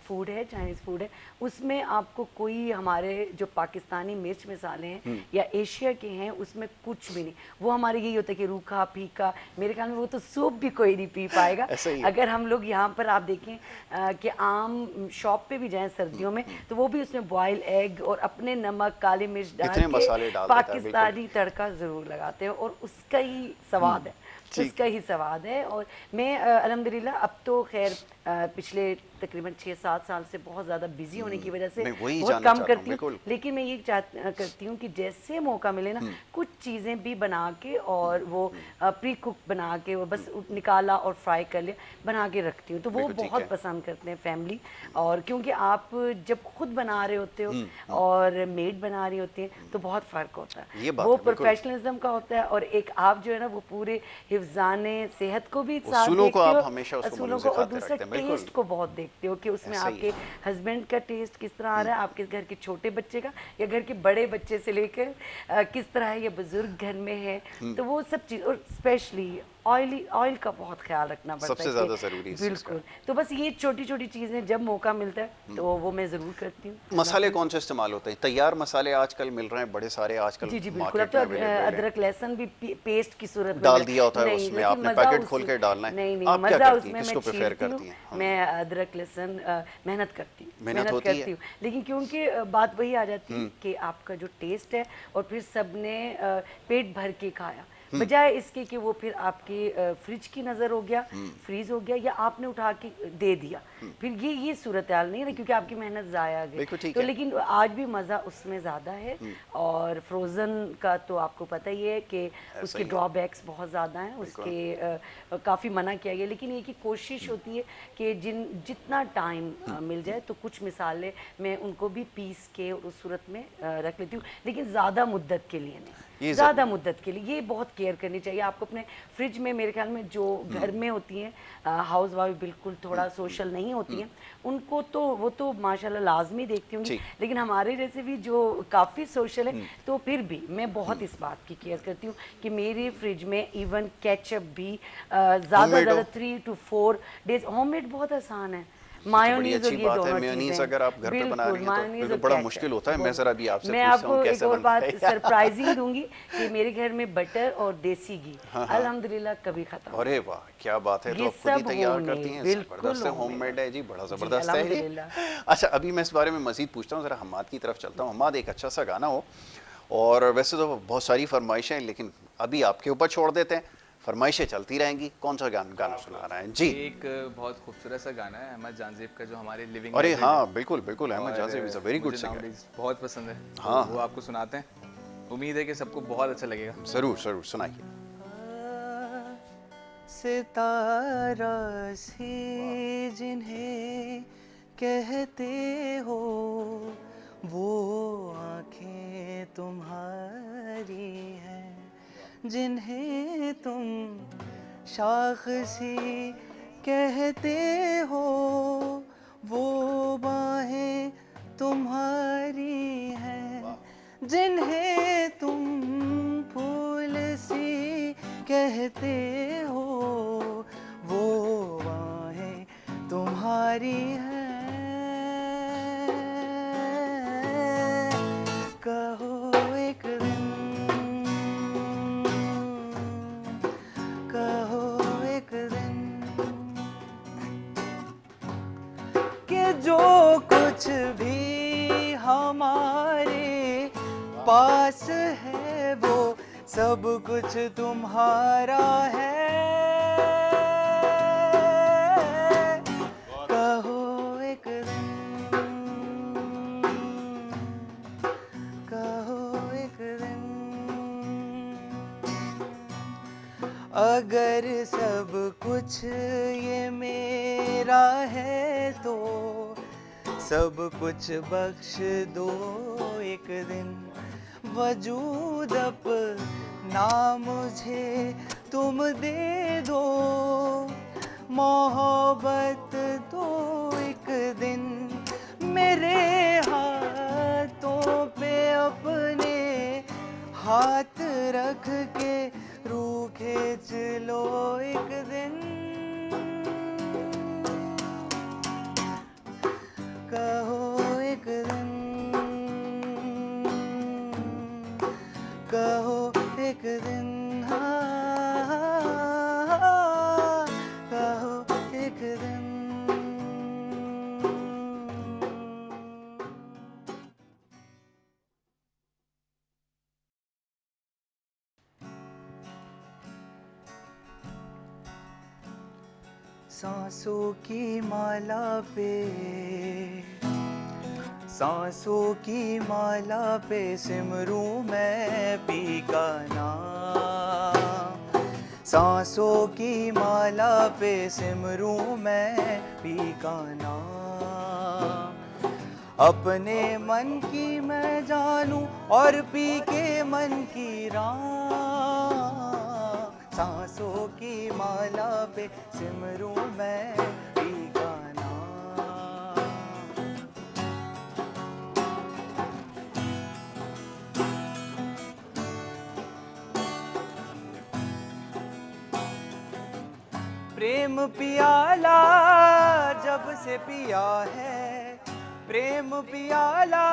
फूड है, चाइनीज फूड है, उसमें आपको कोई हमारे जो पाकिस्तानी मिर्च मसाले हैं या एशिया के हैं उसमें कुछ भी नहीं। वो हमारे यही होता है कि रूखा फीका, मेरे ख्याल में वो तो सूप भी कोई नहीं पी पाएगा। ऐसा ही है। अगर हम लोग यहाँ पर आप देखें कि आम शॉप पे भी जाएं सर्दियों में तो वो भी उसमें बॉयल एग और अपने नमक काली मिर्च डाल इतने मसाले के डाल देता है, पाकिस्तानी तड़का ज़रूर लगाते हैं और उसका ही स्वाद है, उसका ही स्वाद है। और मैं अल्हम्दुलिल्लाह अब तो खैर पिछले तकरीबन 6-7 साल से बहुत ज़्यादा बिजी होने की वजह से मैं वही बहुत जानना कम चाहता हूँ, करती हूँ, बिल्कुल। लेकिन मैं ये करती हूँ कि जैसे मौका मिले ना कुछ चीज़ें भी बना के और वो प्री कुक बना के वो बस निकाला और फ्राई कर लिया, बना के रखती हूँ। तो वो बिल्कुल ठीक बहुत है। पसंद करते हैं फैमिली। और क्योंकि आप जब खुद बना रहे होते हो और मेड बना रही होती है तो बहुत फ़र्क होता ये है, बात वो है, बिल्कुल। प्रोफेशनलिज्म का होता है और एक आप जो है ना वो पूरे हिफ्ज़ाने सेहत को भी साथ उसूलों को देखते हो, आप हमेशा उसको असूलों मनुज़ को, और खाते दूसरा रखते हैं, बिल्कुल। टेस्ट को बहुत देखते हो कि उसमें ऐसा ही आपके हस्बैंड का टेस्ट किस तरह आ रहा है, आपके घर के छोटे बच्चे का या घर के बड़े बच्चे से लेकर किस तरह है, या बुजुर्ग घर में है, तो वो सब चीज़। और स्पेशली ऑयल का बहुत ख्याल रखना पड़ता है, सबसे ज़्यादा ज़रूरी है इस चीज़ का। बिल्कुल। तो बस ये छोटी छोटी चीज़ें जब मौका मिलता है तो वो मैं ज़रूर करती हूँ। मसाले कौन से इस्तेमाल होते हैं? तैयार मसाले आजकल मिल रहे हैं बड़े सारे, आजकल जी जी बिल्कुल। अब मार्केट तो में अवेलेबल है। अदरक लहसुन भी पेस्ट की सूरत में डाल दिया होता है नहीं, उसमें, लेकिन आपने मज़ा पैकेट उस- खोल के डालना है। नहीं नहीं, आप क्या मज़ा करती हैं? उसमें किसको मैं प्रेफर छीलती करती हैं? हूँ, मैं अदरक लहसुन मेहनत करती हूँ, मेहनत होती करती है? हूँ, लेकिन क्योंकि बात वही आ जाती है कि आपका जो टेस्ट है और फिर सबने पेट भर के खाया, बजाय इसके कि वो फिर आपके फ्रिज की नज़र हो गया, फ्रीज हो गया, या आपने उठा के दे दिया, फिर ये सूरत हाल नहीं है ना, क्योंकि आपकी मेहनत ज़ाया बिल्कुल गई। ठीक तो है। लेकिन आज भी मज़ा उसमें ज़्यादा है। और फ्रोज़न का तो आपको पता ही है कि उसके ही है। ड्रॉबैक्स बहुत ज़्यादा हैं, उसके काफ़ी मना किया गया, लेकिन ये कि कोशिश होती है कि जितना टाइम मिल जाए तो कुछ मिसालें मैं उनको भी पीस के और उस सूरत में रख लेती हूँ, लेकिन ज़्यादा मुद्दत के लिए ये नहीं, ज़्यादा मुद्दत के लिए ये बहुत केयर करनी चाहिए आपको अपने फ्रिज में। मेरे ख्याल में जो घर में होती हैं हाउस वाइफ बिल्कुल थोड़ा सोशल नहीं होती हैं, उनको तो वो तो माशाल्लाह लाजमी देखती होंगी, जी। लेकिन हमारे जैसे भी जो काफ़ी सोशल है तो फिर भी मैं बहुत इस बात की केयर करती हूँ कि मेरे फ्रिज में इवन केचप भी ज़्यादा Homemade ज़्यादा हो? 3 to 4 डेज। होममेड बहुत आसान है, बड़ी मायोनीज अच्छी और ये बात है। दोनों मेयोनीज चीज़ें अगर आप घर पे बना रही हैं तो मायोनीज फिर तो और बड़ा केचप। मुश्किल होता है। मैं ज़रा अभी आपसे मैं पूछता हूँ आपको कैसे एक और बनता बात है। सरप्राइजिंग दूंगी कि मेरे घर में बटर और देसी घी अल्हम्दुलिल्लाह कभी खत्म नहीं। अरे वाह, क्या बात है! तो ये आप खुद ही सब तैयार homemade, करती हैं, बिल्कुल ज़बरदस्त है, homemade होममेड है जी, बड़ा जी, ज़बरदस्त है ये। अल्हम्दुलिल्लाह। अच्छा, अभी मैं इस बारे में मज़ीद पूछता हूँ, ज़रा हम्माद की तरफ चलता हूँ। हम्माद, एक अच्छा सा गाना हो, और वैसे तो बहुत सारी फरमाइशें हैं लेकिन अभी आपके ऊपर छोड़ देते हैं। फरमाइशें चलती रहेंगी। कौन सा गाना सुना रहे हैं जी? एक बहुत खूबसूरत सा गाना है अहमद जानजेब का, जो हमारे लिविंग अरे लेजेंड हाँ, है। बिल्कुल बिल्कुल, अहमद और जाज़िब इज़ अ वेरी गुड मुझे सिंगर। nowadays बहुत पसंद है, हाँ, तो वो आपको सुनाते हैं। उम्मीद है कि सबको बहुत अच्छा लगेगा। ज़रूर ज़रूर सुनाइए। सितारा से जिन्हें कहते हो, वो आंखें तुम्हारी हैं, जिन्हें तुम शाखसी कहते हो, वो बाहें तुम्हारी हैं, जिन्हें तुम फूल सी कहते हो, वो बाहें तुम्हारी हैं। कहो एक दिन, कहो एक दिन कि जो कुछ भी हमारे पास है, वो सब कुछ तुम्हारा है। कहो एक दिन, कहो एक दिन, अगर सब कुछ ये मेरा है, तो सब कुछ बख्श दो एक दिन। वजूद अपना मुझे तुम दे दो, मोहब्बत दो एक दिन। मेरे हाथों पे अपने हाथ रख के रूह खींच लो एक दिन। कहो एक दिन, कहो एक दिन, हाँ, कहो एक दिन। सांसों की माला पे, सांसों की माला पे सिमरूं मैं पी का नाम। सांसों की माला पे सिमरूं मैं पी का नाम। अपने मन की मैं जानूं और पी के मन की राह। सांसों की माला पे सिमरूं मैं पी का नाम। प्रेम पियाला जब से पिया है, प्रेम पियाला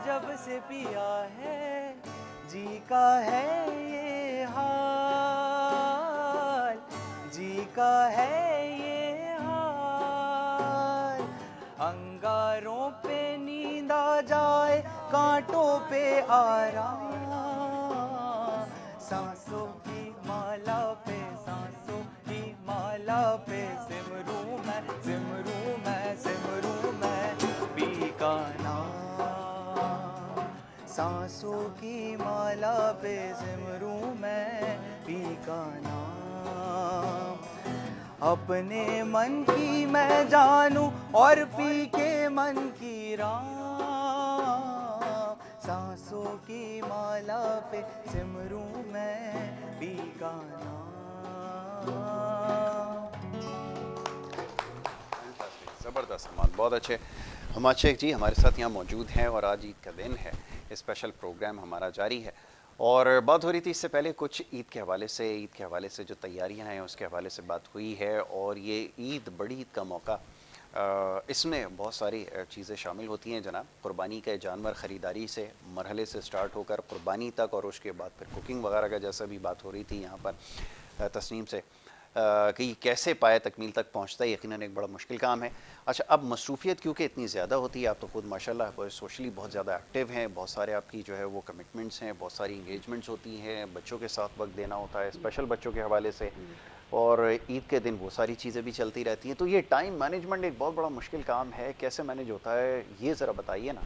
जब से पिया है, जी का है ये हाल, जी का है ये हाल। अंगारों पे नींद आ जाए, कांटों पे आराम। सांसों की माला पे, सांसों की माला पे सिमरूं मैं, सिमरूं मैं, सिमरूं मैं पी का नाम। सांसों की माला पे सिमरूं मैं पी का नाम। अपने मन की मैं जानूं और पी के मन की राह। सांसों की माला पे सिमरूं मैं पी का नाम। ज़बरदस्त कमाल, बहुत अच्छे। हमाद शेख जी हमारे साथ यहाँ मौजूद हैं और आज ईद का दिन है, स्पेशल प्रोग्राम हमारा जारी है और बात हो रही थी इससे पहले कुछ ईद के हवाले से जो तैयारियां हैं उसके हवाले से बात हुई है। और ये ईद, बड़ी ईद का मौका, इसमें बहुत सारी चीज़ें शामिल होती हैं जनाब। कुर्बानी के जानवर ख़रीदारी से मरहले से स्टार्ट होकर कुर्बानी तक और उसके बाद फिर कुकिंग वगैरह का, जैसा भी बात हो रही थी यहाँ पर तस्नीम से, कि कैसे पाए तकमील तक पहुंचता है यकीनन एक बड़ा मुश्किल काम है। अच्छा, अब मसरूफियत क्योंकि इतनी ज़्यादा होती है, आप तो खुद माशाल्लाह सोशली बहुत ज़्यादा एक्टिव हैं, बहुत सारे आपकी जो है वो कमिटमेंट्स हैं, बहुत सारी इंगेजमेंट्स होती हैं, बच्चों के साथ वक्त देना होता है, स्पेशल बच्चों के हवाले से, और ईद के दिन वो सारी चीज़ें भी चलती रहती हैं। तो ये टाइम मैनेजमेंट एक बहुत बड़ा मुश्किल काम है, कैसे मैनेज होता है ये ज़रा बताइए ना।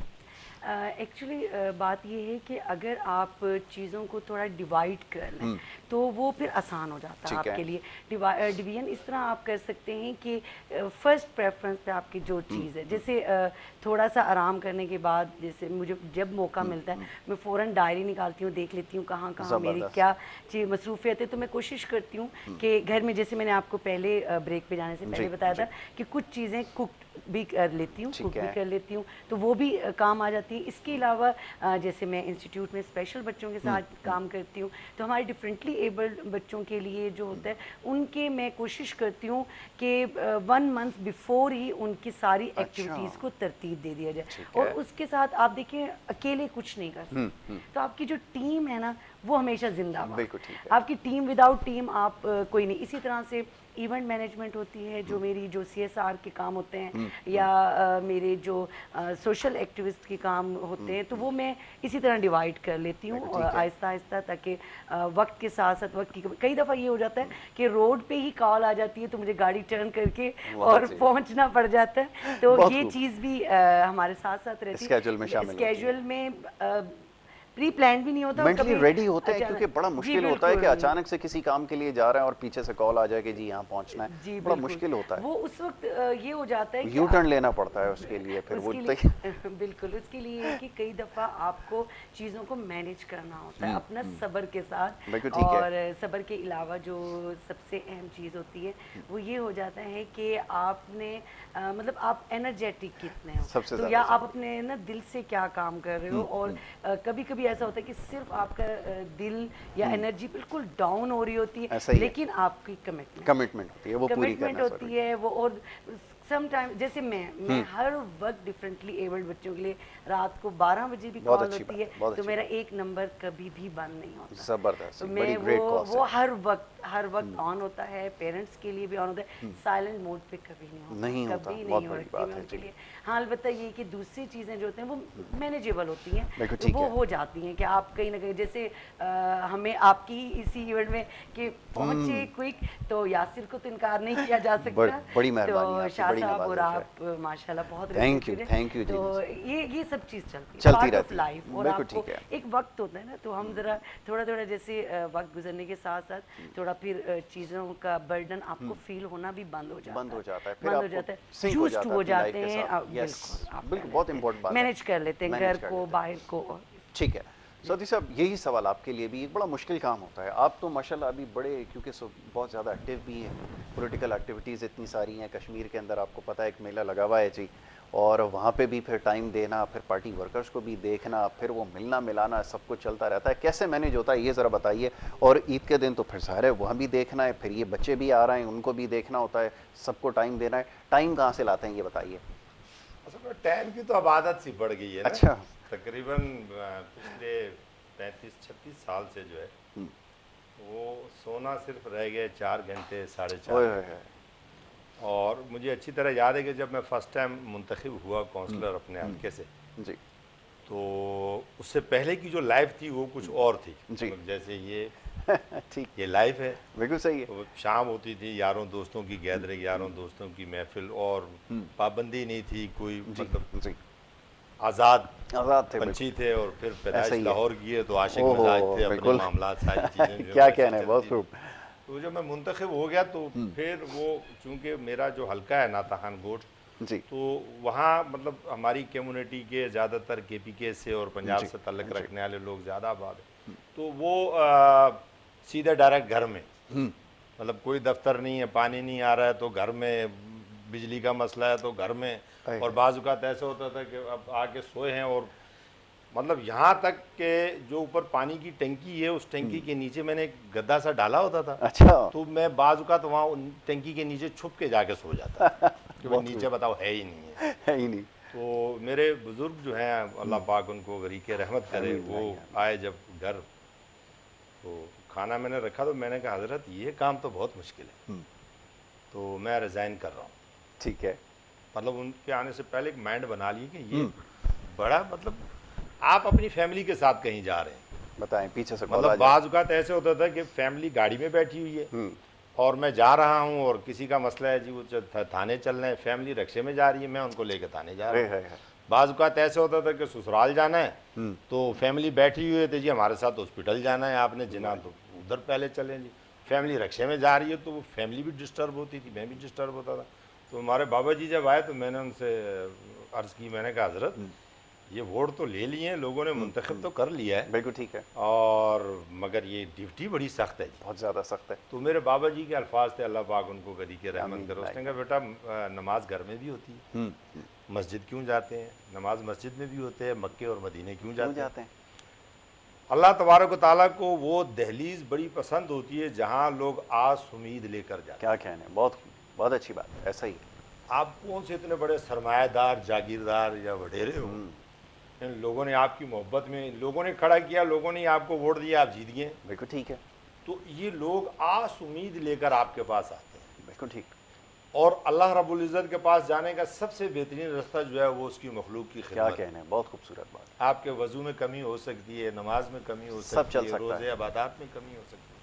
एक्चुअली बात ये है कि अगर आप चीज़ों को थोड़ा डिवाइड कर लें तो वो फिर आसान हो जाता है ठीक है। आपके लिए। डिवीजन इस तरह आप कर सकते हैं कि फर्स्ट प्रेफरेंस पे आपकी जो चीज़ है, जैसे थोड़ा सा आराम करने के बाद, जैसे मुझे जब मौका मिलता है मैं फ़ौरन डायरी निकालती हूँ, देख लेती हूँ कहाँ कहाँ मेरी ज़बरदस्त। क्या चीज़ मसरूफियत है। तो मैं कोशिश करती हूँ कि घर में, जैसे मैंने आपको पहले ब्रेक पे जाने से पहले जी, बताया जी। था कि कुछ चीज़ें कुक भी कर लेती हूँ, ठीक कुक भी है। कर लेती हूँ, तो वो भी काम आ जाती है। इसके अलावा जैसे मैं इंस्टीट्यूट में स्पेशल बच्चों के साथ काम करती हूँ, तो हमारे डिफरेंटली एबल्ड बच्चों के लिए जो होता है उनके मैं कोशिश करती हूँ कि 1 मंथ बिफोर ही उनकी सारी अच्छा। एक्टिविटीज़ को तरतीब दे दिया जाए। ठीक और है। उसके साथ आप देखिए अकेले कुछ नहीं कर सकते, तो आपकी जो टीम है ना वो हमेशा जिंदाबाद। बिल्कुल ठीक है। आपकी टीम, विदाउट टीम आप कोई नहीं। इसी तरह से इवेंट मैनेजमेंट होती है, जो मेरी जो CSR के काम होते हैं या मेरे जो सोशल एक्टिविस्ट के काम होते हैं, तो वो मैं इसी तरह डिवाइड कर लेती हूँ बिल्कुल ठीक है। आहिस्ता आहिस्ता, ताकि वक्त के साथ साथ वक्त की कई दफ़ा ये हो जाता है कि रोड पे ही कॉल आ जाती है तो मुझे गाड़ी टर्न करके बहुत और सही। पहुंचना पड़ जाता है। तो बहुत ये खूब। चीज़ भी हमारे साथ साथ रहती है। स्केड्यूल में शामिल होती है। स्केड्यूल में प्री प्लान भी नहीं होता और मेंटली कभी रेडी होते हैं, क्योंकि अचानक। बड़ा जी मुश्किल होता है कि बिल्कुल। अचानक से किसी काम के लिए जा रहे हैं और पीछे से कॉल आ जाए कि जी यहाँ पहुँचना है, जी बड़ा बिल्कुल। मुश्किल होता है। वो उस वक्त ये हो जाता है कि यू टर्न लेना पड़ता है उसके लिए, फिर वो उसके लिए बिल्कुल, उसके लिए है कि कई दफ़ा आपको चीज़ों को मैनेज करना होता है अपना सब्र के साथ। बिल्कुल ठीक है। और सब्र के अलावा जो सबसे अहम चीज़ होती है वो ये हो जाता है कि आपने मतलब आप एनर्जेटिक कितने हो, सबसे तो ज़्यादा या आप ज़रूरी। अपने ना दिल से क्या काम कर रहे हो। और कभी कभी ऐसा होता है कि सिर्फ आपका दिल या एनर्जी बिल्कुल डाउन हो रही होती ऐसा है, ही है। लेकिन आपकी कमिटमेंट कमिटमेंट होती है, वो पूरी कमिटमेंट करना होती ज़रूरी है वो। और समटाइम जैसे मैं हर वक्त डिफरेंटली एबल्ड बच्चों के लिए रात को 12 बजे भी बहुत कॉल अच्छी होती बात है, है, बहुत तो अच्छी मेरा बात। एक नंबर कभी भी बंद नहीं होता। ज़बरदस्त, तो बड़ी मैं ग्रेट कॉज वो है। हर वक्त ऑन होता है, पेरेंट्स के लिए भी ऑन होता है। साइलेंट मोड पे कभी नहीं होता, नहीं होता, कभी बहुत नहीं बड़ी होती बात मैं है उनके जी। लिए। हाँ, अलबत्ता ये कि दूसरी चीज़ें जो होती हैं वो मैनेजेबल होती हैं, बिल्कुल तो ठीक वो है। हो जाती हैं कि आप कहीं ना कहीं, जैसे हमें आपकी इसी इवेंट में कि पहुंचे क्विक, तो यासिर को तो इनकार नहीं किया जा सकता। बड़ी मेहरबानी तो आपकी, शाह बड़ी साहब और नवाज़िश है। आप माशाल्लाह बहुत थैंक यू, रिस्पेक्टेड है। थैंक यू जी। तो ये सब चीज़ चलती है, चलती पार्ट ऑफ रहती है। लाइफ। और बिल्कुल आपको ठीक है। एक वक्त होता है ना, तो हम ज़रा थोड़ा थोड़ा जैसे वक्त गुजरने के साथ साथ थोड़ा फिर चीज़ों का बर्डन आपको फील होना भी बंद हो जाता है। बंद हो जाता है, फिर बंद हो आपको जाता है, सिंक हो यूज्ड जाता टू है हो अपनी लाइफ जाते के हैं। साथ। यस, बिल्कुल आप बिल्कुल, कर बहुत लेते हैं, इंपॉर्टेंट बात है। मैनेज कर लेते हैं मैनेज घर कर को, लेते हैं। बाहर को। ठीक है। सऊदी साहब, यही सवाल आपके लिए भी एक बड़ा मुश्किल काम होता है। आप तो माशाल्लाह अभी बड़े, क्योंकि बहुत ज़्यादा एक्टिव भी हैं, पॉलिटिकल एक्टिविटीज़ इतनी सारी हैं कश्मीर के अंदर, आपको पता है एक मेला लगा हुआ है जी, और वहाँ पे भी फिर टाइम देना, फिर पार्टी वर्कर्स को भी देखना, फिर वो मिलना मिलाना सब कुछ चलता रहता है। कैसे मैनेज होता है ये ज़रा बताइए। और ईद के दिन तो फिर ज़ाहिर है वहाँ भी देखना है, फिर ये बच्चे भी आ रहे हैं उनको भी देखना होता है, सबको टाइम देना है। टाइम कहाँ से लाते हैं ये बताइए। असल में टाइम की तो अब आदत सी बढ़ गई है ना। अच्छा। तकरीबन पिछले 35-36 साल से जो है वो सोना सिर्फ रह गए 4 घंटे, 4.5 ओए घंटे। और मुझे अच्छी तरह याद है कि जब मैं फ़र्स्ट टाइम मुंतखब हुआ काउंसलर अपने हल्के से, जी तो उससे पहले की जो लाइफ थी वो कुछ और थी। जी। मतलब जैसे ठीक, ये लाइफ है, बिल्कुल सही है। तो शाम होती थी, यारों दोस्तों की गैदरिंग, यारों दोस्तों की महफिल, और पाबंदी नहीं थी कोई, जी मतलब जी, आज़ाद आज़ाद थे पंछी बिल्कुल। थे। और फिर ऐसा पैदाइश ही है। लाहौर की है तो आशिक ओहो, मिजाज थे, अपने बिल्कुल। मामलात सारी चीज़ें जो क्या वैसे कहना है, बहुत चलती खूब। थी। तो जब मैं मुंतखब हो गया तो फिर वो, चूँकि मेरा जो हल्का है नाताखान गोट, जी तो वहाँ मतलब हमारी कम्युनिटी के ज़्यादातर KPK से और पंजाब जी, से ताल्लुक़ जी। रखने वाले लोग ज़्यादा आबाद हैं। तो वो सीधे डायरेक्ट घर में, मतलब कोई दफ्तर नहीं है, पानी नहीं आ रहा है तो घर में, बिजली का मसला है तो घर में। अये। और बाज़ औक़ात ऐसा होता था कि अब आके सोए हैं, और मतलब यहाँ तक कि जो ऊपर पानी की टंकी है उस टंकी के नीचे मैंने एक गद्दा सा डाला होता था। अच्छा। तो मैं बाज़ औक़ात वहाँ उन टंकी के नीचे छुप के जाके सो जाता कि भाई बहुत नीचे बताओ है ही नहीं है। है ही नहीं। तो मेरे बुज़ुर्ग जो हैं, अल्लाह पाक उनको गरीक़ रहमत करे, आमीन, वो आमीन। आए जब घर, तो खाना मैंने रखा तो मैंने कहा हजरत ये काम तो बहुत मुश्किल है, तो मैं रिज़ाइन कर रहा हूँ। ठीक है। मतलब उनके आने से पहले एक माइंड बना लिए कि ये बड़ा मतलब आप अपनी फैमिली के साथ कहीं जा रहे हैं। बताएं, पीछे से कॉल आ मतलब जाए। बाज़ औक़ात ऐसे होता था कि फैमिली गाड़ी में बैठी हुई है और मैं जा रहा हूँ और किसी का मसला है जी, वो थाने चल रहे हैं, फैमिली रिक्शे में जा रही है, मैं उनको लेकर थाने जा रहा हूँ। बाज़ औक़ात ऐसे होता था कि ससुराल जाना है तो फैमिली बैठी हुई है तो जी हमारे साथ हॉस्पिटल जाना है आपने जिना, तो उधर पहले चलें जी। फैमिली रिक्शे में जा रही है तो वो फैमिली भी डिस्टर्ब होती थी, मैं भी डिस्टर्ब होता था। तो हमारे बाबा जी जब आए तो मैंने उनसे अर्ज़ की, मैंने कहा हज़रत ये वोट तो ले लिए हैं लोगों ने, मुंतखब तो कर लिया है, बिल्कुल ठीक है, और मगर ये ड्यूटी बड़ी सख्त है जी, बहुत ज़्यादा सख्त है। तो मेरे बाबा जी के अल्फाज थे, अल्लाह पाक उनको कदी के रहमत करो। उसने कहा बेटा नमाज घर में भी होती है, मस्जिद क्यों जाते हैं, नमाज मस्जिद में भी होते हैं, मक्के और मदीने क्यों जाते हैं? अल्लाह तबारक व तआला को वो दहलीज बड़ी पसंद होती है जहाँ लोग आस उम्मीद लेकर जाते हैं। क्या कहने, बहुत बहुत अच्छी बात है, ऐसा ही। आप कौन से इतने बड़े सरमाएदार जागीरदार या वडेरे हो, इन लोगों ने आपकी मोहब्बत में, लोगों ने खड़ा किया, लोगों ने आपको वोट दिया, आप जीत गए, बिल्कुल ठीक है, तो ये लोग आस उम्मीद लेकर आपके पास आते हैं। बिल्कुल ठीक। और अल्लाह रब्बुल इज़्ज़त के पास जाने का सबसे बेहतरीन रास्ता जो है वो उसकी मखलूक की क्या खिदमत। कहने, बहुत खूबसूरत बात। आपके वज़ू में कमी हो सकती है, नमाज में कमी हो सब सकती चल है, सकता रोज़े है। इबादत में कमी हो सकती है,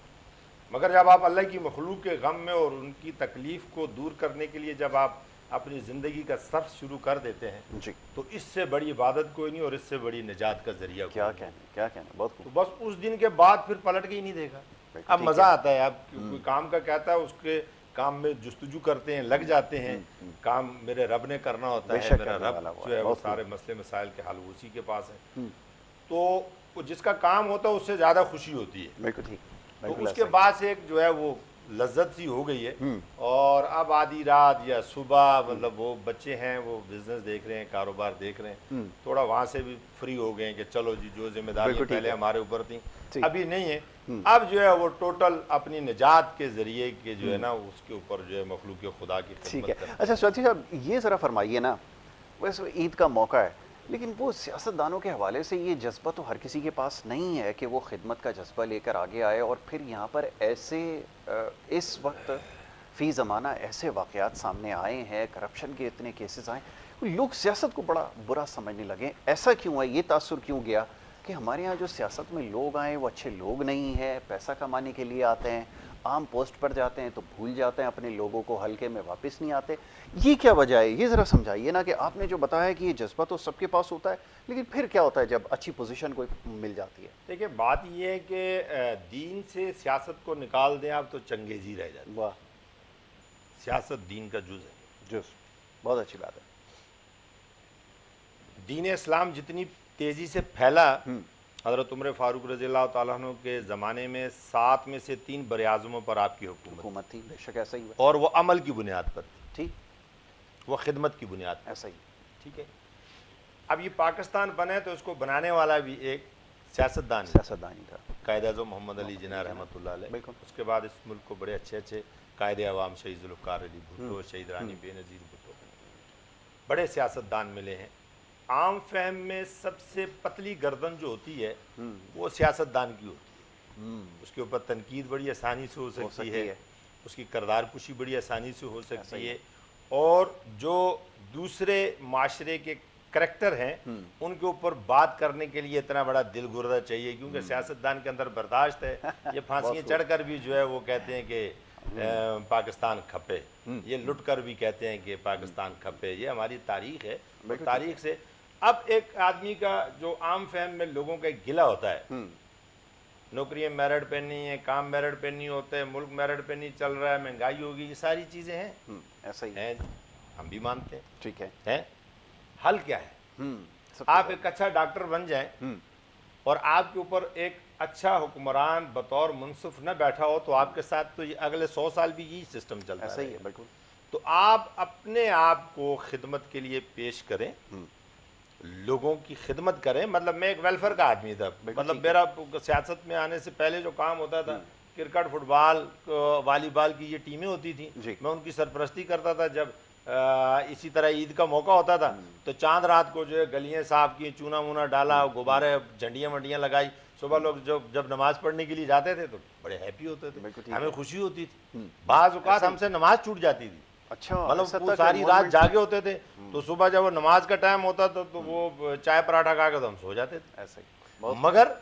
मगर जब आप अल्लाह की मखलूक के गम में और उनकी तकलीफ़ को दूर करने के लिए जब आप अपनी ज़िंदगी का सर्फ शुरू कर देते हैं जी, तो इससे बड़ी इबादत कोई नहीं और इससे बड़ी निजात का जरिया कोई क्या नहीं। कहने, क्या कहने, बहुत खूब। तो बस उस दिन के बाद फिर पलट के ही नहीं देखा। बिल्कुल अब ठीक मज़ा है। आता है, आप कोई काम का कहता है उसके काम में जुस्तजू करते हैं, लग जाते हैं, काम मेरे रब ने करना होता है, बेशक मेरा करने रब वाला वो जो है, है वो बहुत सारे मसले मसाइल के हल उसी के पास है। तो वो जिसका काम होता है उससे ज़्यादा खुशी होती है। बिल्कुल ठीक, तो बिल्कुल उसके ऐसा ही। बाद से एक जो है वो लज्जत सी हो गई है। और अब आधी रात या सुबह मतलब वो बच्चे हैं वो बिजनेस देख रहे हैं, कारोबार देख रहे हैं, थोड़ा वहाँ से भी फ्री हो गए हैं कि चलो जी जो जिम्मेदारी बिल्कुल ठीक पहले है। हमारे ऊपर थी ठीक। अभी नहीं है। अब जो है वो टोटल अपनी निजात के जरिए के जो है ना उसके ऊपर जो है मखलूक खुदा की ठीक खिदमत है। करना। अच्छा स्वाति साहब, ये ज़रा फरमाइए ना, वैसे ईद का मौका है लेकिन वो सियासतदानों के हवाले से ये जज्बा तो हर किसी के पास नहीं है कि वो खिदमत का जज्बा लेकर आगे आए, और फिर यहाँ पर ऐसे इस वक्त फ़ी ज़माना ऐसे वाक़यात सामने आए हैं, करप्शन के इतने केसेस आए, लोग सियासत को बड़ा बुरा समझने लगे। ऐसा क्यों है, ये तासुर क्यों गया कि हमारे यहाँ जो सियासत में लोग आए वो अच्छे लोग नहीं हैं, पैसा कमाने के लिए आते हैं, आम पोस्ट पर जाते हैं तो भूल जाते हैं अपने लोगों को, हल्के में वापस नहीं आते। ये क्या वजह है, ये ज़रा समझाइए ना, कि आपने जो बताया कि ये जज्बा तो सबके पास होता है लेकिन फिर क्या होता है जब अच्छी पोजीशन कोई मिल जाती है? देखिए बात ये है कि दीन से सियासत को निकाल दें आप तो चंगेजी रह जाती है। वाह, सियासत दीन का जुज़ है। जुस, बहुत अच्छी बात है। दीन इस्लाम जितनी तेज़ी से फैला, हज़रत उमर फ़ारूक रज़ियल्लाहु तआला अन्हु के ज़माने में 7 में से 3 बरआज़मों पर आपकी हुकूमत थी, बेशक ऐसा ही हुआ। और वो अमल की बुनियाद पर थी, ठीक, वो खिदमत की बुनियाद पर। ऐसा ही। ठीक है, अब ये पाकिस्तान बना है तो उसको बनाने वाला भी एक सियासतदान है, सियासतदान ही था। कायद-ए-आज़म मोहम्मद अली जिन्ना रहमतुल्लाह अलैह। बिल्कुल। उसके बाद इस मुल्क को बड़े अच्छे अच्छे कायदे अवाम शहीद ज़ुल्फ़िकार अली भुट्टो, शहीद रानी बेनज़ीर भुट्टो, बड़े सियासतदान मिले हैं। आम फहम में सबसे पतली गर्दन जो होती है वो सियासतदान की होती है, उसके ऊपर तनकीद बड़ी आसानी से हो सकती है, उसकी किरदार कुशी बड़ी आसानी से हो सकती है, और जो दूसरे माशरे के करैक्टर हैं उनके ऊपर बात करने के लिए इतना बड़ा दिल गुर्दा चाहिए, क्योंकि सियासतदान के अंदर बर्दाश्त है। ये फांसियाँ चढ़कर भी जो है वो कहते हैं कि पाकिस्तान खपे, ये लुट कर भी कहते हैं कि पाकिस्तान खपे, ये हमारी तारीख है। और तारीख से अब एक आदमी का जो आम फहम में लोगों का एक गिला होता है, नौकरियाँ मेरिट पे नहीं है, काम मेरिट पे नहीं होते, मुल्क मेरिट पे नहीं चल रहा है, महंगाई होगी, ये सारी चीज़ें हैं, ऐसा ही हैं, हम भी मानते हैं। ठीक है। हैं, हल क्या है? आप एक अच्छा डॉक्टर बन जाएं और आपके ऊपर एक अच्छा हुक्मरान बतौर मुनसिफ न बैठा हो तो आपके साथ तो ये अगले 100 साल भी यही सिस्टम चलता है। ऐसा ही है, बिल्कुल। तो आप अपने आप को खिदमत के लिए पेश करें, लोगों की खिदमत करें। मतलब मैं एक वेलफेयर का आदमी था, मतलब मेरा सियासत में आने से पहले जो काम होता था, क्रिकेट, फुटबॉल, वॉलीबॉल की ये टीमें होती थी, मैं उनकी सरपरस्ती करता था। जब इसी तरह ईद का मौका होता था तो चांद रात को जो है गलियाँ साफ की, चूना वूना डाला, गुब्बारे, झंडियाँ वंडियाँ लगाई, सुबह लोग जब नमाज पढ़ने के लिए जाते थे तो बड़े हैप्पी होते बिल्कुल थे, ठीक हमें है। खुशी होती थी। बाज़ औक़ात हमसे नमाज छूट जाती थी, अच्छा, मतलब ऐसा वो तक सारी रात involvement- जागे होते थे, तो सुबह जब वो नमाज का टाइम होता था तो वो चाय पराठा खा के तो हम सो जाते थे। ऐसे ही बहुत मगर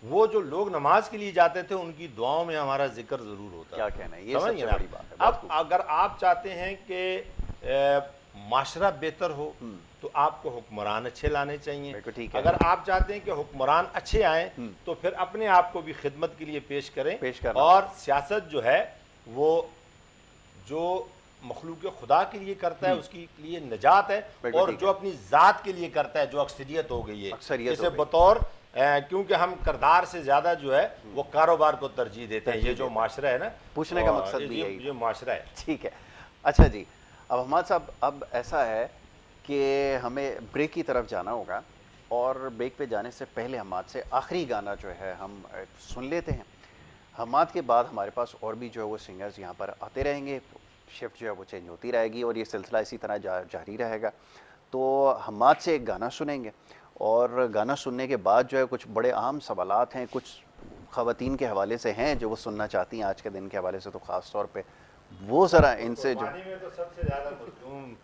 वो जो लोग नमाज के लिए जाते थे उनकी दुआओं में हमारा जिक्र जरूर होता क्या था। कहना है, ये समझ सबसे गए ना? बड़ी बात है, बहुत अब खूब। अगर आप चाहते हैं कि माशरा बेहतर हो तो आपको हुक्मरान अच्छे लाने चाहिए। बिल्कुल ठीक है। अगर आप चाहते हैं कि हुक्मरान अच्छे आए तो फिर अपने आप को भी खिदमत के लिए पेश करें, पेश करना। और सियासत जो है वो जो मखलूक खुदा के लिए करता है उसके लिए निजात है, बिल्कुल और ठीक जो अपनी ज़ात के लिए करता है जो अक्सरियत हो गई है, अक्सरियत जैसे हो गई। बतौर क्योंकि हम किरदार से ज़्यादा जो है वो कारोबार को तरजीह देते हैं। ये जो माशरा है ना, पूछने का और मकसद भी यही ये माशरा है। ठीक है। अच्छा जी, अब हमारे साहब, अब ऐसा है कि हमें ब्रेक की तरफ जाना होगा, और ब्रेक पे जाने से पहले हमाद से आखिरी गाना जो है हम सुन लेते हैं। हमाद के बाद हमारे पास और भी जो है वो सिंगर्स यहाँ पर आते रहेंगे, शिफ्ट जो है वो चेंज होती रहेगी, और ये सिलसिला इसी तरह जारी रहेगा। तो हमाद से एक गाना सुनेंगे, और गाना सुनने के बाद जो है कुछ बड़े अहम सवालात हैं, कुछ ख़वातीन के हवाले से हैं जो वो सुनना चाहती हैं आज के दिन के हवाले से, तो ख़ास तौर पे वो ज़रा इनसे जो कुर्बानी में तो सबसे ज़्यादा मज़लूम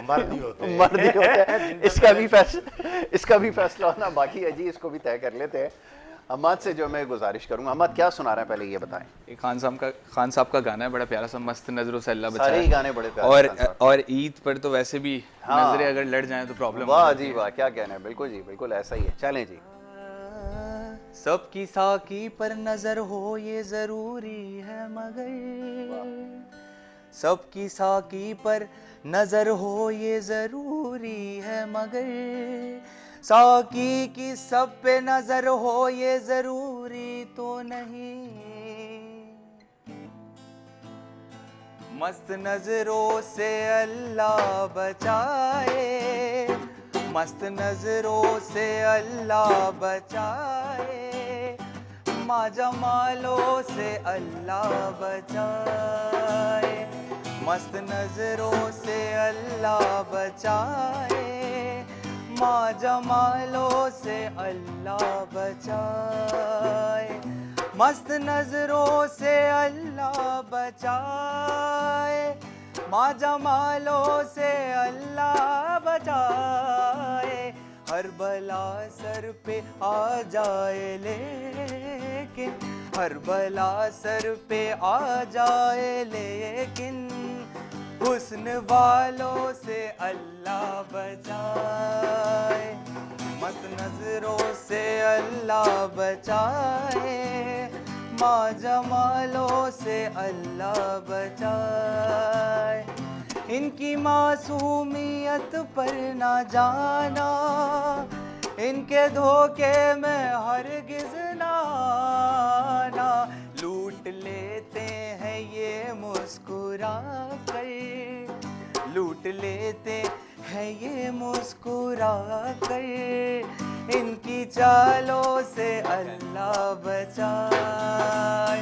मर्द ही होते हैं। मर्द ही होते हैं, इसका भी फैसला होना बाकी है जी, इसको भी तय कर लेते हैं। अहमद से जो मैं गुजारिश करूंगा, अहमद क्या सुना रहे हैं पहले ये बताएं। ये खान साहब का गाना है, बड़ा प्यारा सा, मस्त नजरों से अल्लाह बचाए। सारे ही गाने बड़े प्यारे हैं खान साहब के। और ईद पर तो वैसे भी नजरें अगर लड़ जाएं तो प्रॉब्लम वाह जी वाह, क्या कहना है, बिल्कुल जी बिल्कुल ऐसा ही है। चलें जी। सबकी साकी पर नजर हो ये जरूरी है, मगर सबकी साकी पर नजर हो ये जरूरी है, मगर साकी की सब पे नजर हो ये जरूरी तो नहीं। मस्त नजरों से अल्लाह बचाए, मस्त नजरों से अल्लाह बचाए, माँ जमालों से अल्लाह बचाए, मस्त नजरों से अल्लाह बचाए, माँ जमालों से अल्लाह बचाए, मस्त नजरों से अल्लाह बचाए, माँ जमालों से अल्लाह बचाए। हर बला सर पे आ जाए लेकिन, हर बला सर पे आ जाए लेकिन, हुस्न वालों से अल्लाह बचाए, मस्त नजरों से अल्लाह बचाए, माँ जमालों से अल्लाह बचाए। इनकी मासूमियत पर ना जाना, इनके धोखे में हरगिज़ ना आना, लूट लेते हैं ये मुस्कुरा कर, लूट लेते हैं ये मुस्कुरा कर, इनकी चालों से अल्लाह बचाए,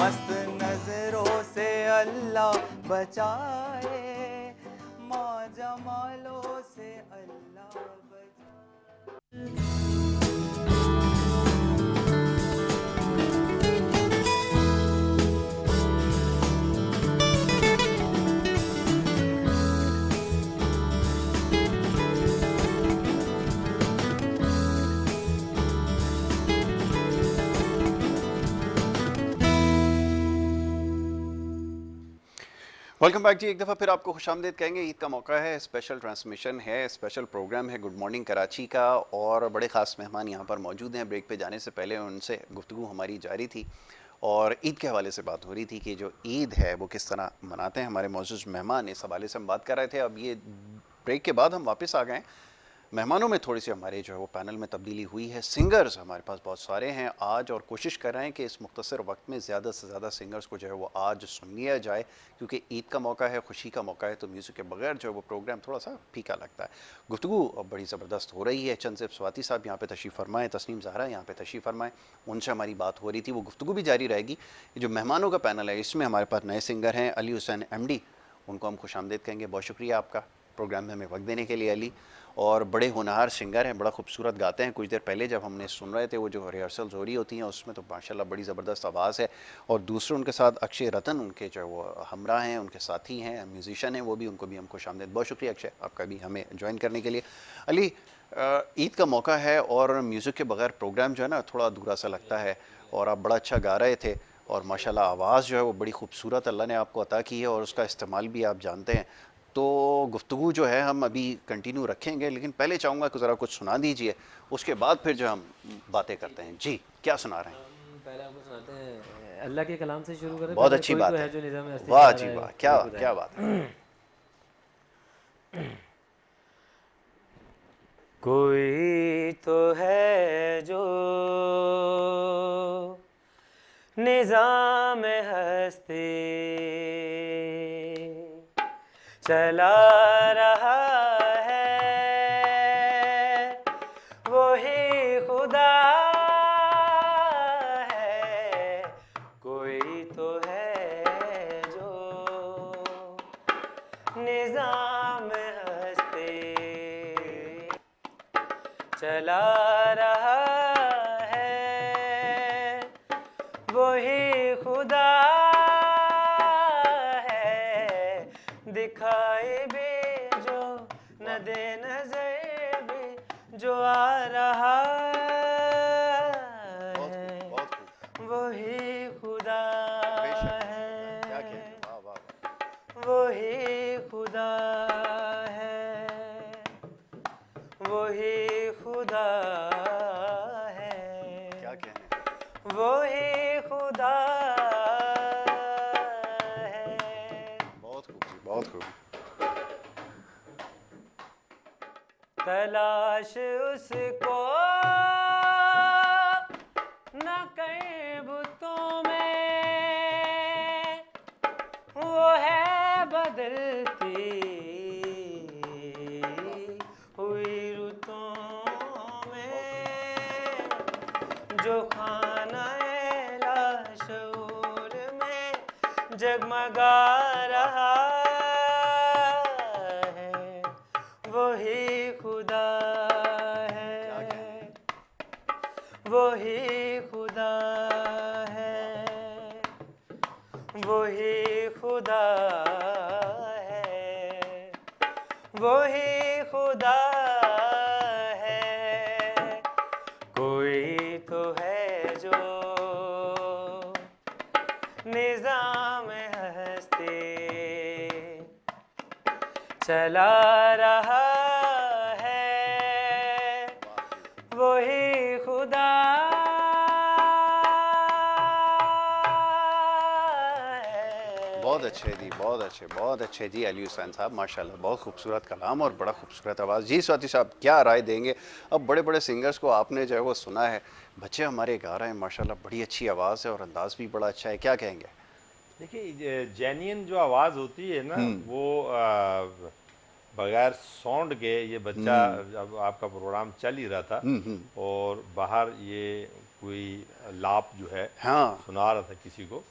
मस्त नजरों से अल्लाह बचाए, माँ जमालों से अल्लाह बचाए। वेलकम बैक जी, एक दफ़ा फिर आपको खुशामदीद कहेंगे। ईद का मौका है, स्पेशल ट्रांसमिशन है, स्पेशल प्रोग्राम है गुड मॉर्निंग कराची का, और बड़े ख़ास मेहमान यहाँ पर मौजूद हैं। ब्रेक पे जाने से पहले उनसे गुफ्तगू हमारी जारी थी, और ईद के हवाले से बात हो रही थी कि जो ईद है वो किस तरह मनाते हैं हमारे मौजूद मेहमान, इस हवाले से हम बात कर रहे थे। अब ये ब्रेक के बाद हम वापस आ गए। मेहमानों में थोड़ी सी हमारे जो है वो पैनल में तब्दीली हुई है। सिंगर्स हमारे पास बहुत सारे हैं आज, और कोशिश कर रहे हैं कि इस मुख्तसर वक्त में ज़्यादा से ज़्यादा सिंगर्स को जो है वो आज सुन लिया जाए, क्योंकि ईद का मौका है, खुशी का मौका है, तो म्यूज़िक के बगैर जो है वो प्रोग्राम थोड़ा सा फीका लगता है। गुफ्तगू अब बड़ी ज़बरदस्त हो रही है। चंद स्वाति साहब यहाँ पे तशरीफ़ फरमाएँ, तस्नीम ज़हरा यहाँ पे तशरीफ़ फरमाएँ, उनसे हमारी बात हो रही थी, वो गुफ्तगू भी जारी रहेगी। ये जो मेहमानों का पैनल है इसमें हमारे पास नए सिंगर हैं, अली हुसैन MD, उनको हम खुशामदीद कहेंगे। बहुत शुक्रिया आपका प्रोग्राम में हमें वक्त देने के लिए अली। और बड़े होनहार सिंगर हैं, बड़ा खूबसूरत गाते हैं। कुछ देर पहले जब हमने सुन रहे थे वो जो रिहर्सल्स हो रही होती हैं उसमें तो माशाल्लाह बड़ी ज़बरदस्त आवाज़ है। और दूसरे उनके साथ अक्षय रतन, उनके जो वो हमरा हैं, उनके साथी हैं, म्यूजिशियन हैं, वो भी, उनको भी हम खुशामदीद। बहुत शुक्रिया अक्षय आपका भी हमें ज्वाइन करने के लिए। अली, ईद का मौका है और म्यूज़िक के बगैर प्रोग्राम जो है ना थोड़ा अधूरा सा लगता है, और आप बड़ा अच्छा गा रहे थे और माशाल्लाह आवाज़ जो है वो बड़ी खूबसूरत अल्लाह ने आपको अता की है और उसका इस्तेमाल भी आप जानते हैं। तो गुफ्तगू जो है हम अभी कंटिन्यू रखेंगे, लेकिन पहले चाहूँगा कि ज़रा कुछ सुना दीजिए, उसके बाद फिर जो हम बातें करते हैं। जी, क्या सुना रहे हैं? हम पहले आपको सुनाते हैं, अल्लाह के कलाम से शुरू करें। बहुत पहले अच्छी कोई बात तो है। जो निज़ाम हस्ती वाह चला जी रहा है, वाह, क्या वो क्या बात है। कोई तो है जो निज़ाम हस्ती चला रहा है, वही खुदा है। कोई तो है जो निज़ाम हस्ती चला रहा है, वही खुदा है। दिखाई भी जो न दे नजर भी जो आ रहा है, बहुत खूब। वही खुदा क्या है, कहते हैं, वाह वाह वाह। वही खुदा है, वही खुदा है, क्या कहने। वही खुदा है। बहुत खूब जी, बहुत खूब। तलाश उसको न कई बुतों में, वो है बदलती हुई रुतों में, जो खाना लाशूर में जगमगा रहा है, वही खुदा है, वही खुदा है, वही खुदा है, वही खुदा है। कोई तो है जो निज़ाम हस्ती चला रहा है, वही खुदा है। बहुत अच्छे जी, बहुत अच्छे, बहुत अच्छे जी अली हुसैन साहब, माशाल्लाह बहुत खूबसूरत कलाम और बड़ा खूबसूरत आवाज़। जी स्वाति साहब, क्या राय देंगे? अब बड़े बड़े सिंगर्स को आपने जो है वो सुना है, बच्चे हमारे गा रहे हैं, माशाल्लाह बड़ी अच्छी आवाज़ है और अंदाज़ भी बड़ा अच्छा है, क्या कहेंगे? देखिए, जेन्युइन जो आवाज़ होती है ना, वो बगैर साउंड के, ये बच्चा जब आपका प्रोग्राम चल ही रहा था और बाहर ये कोई लाप जो है हाँ, सुना रहा था किसी को,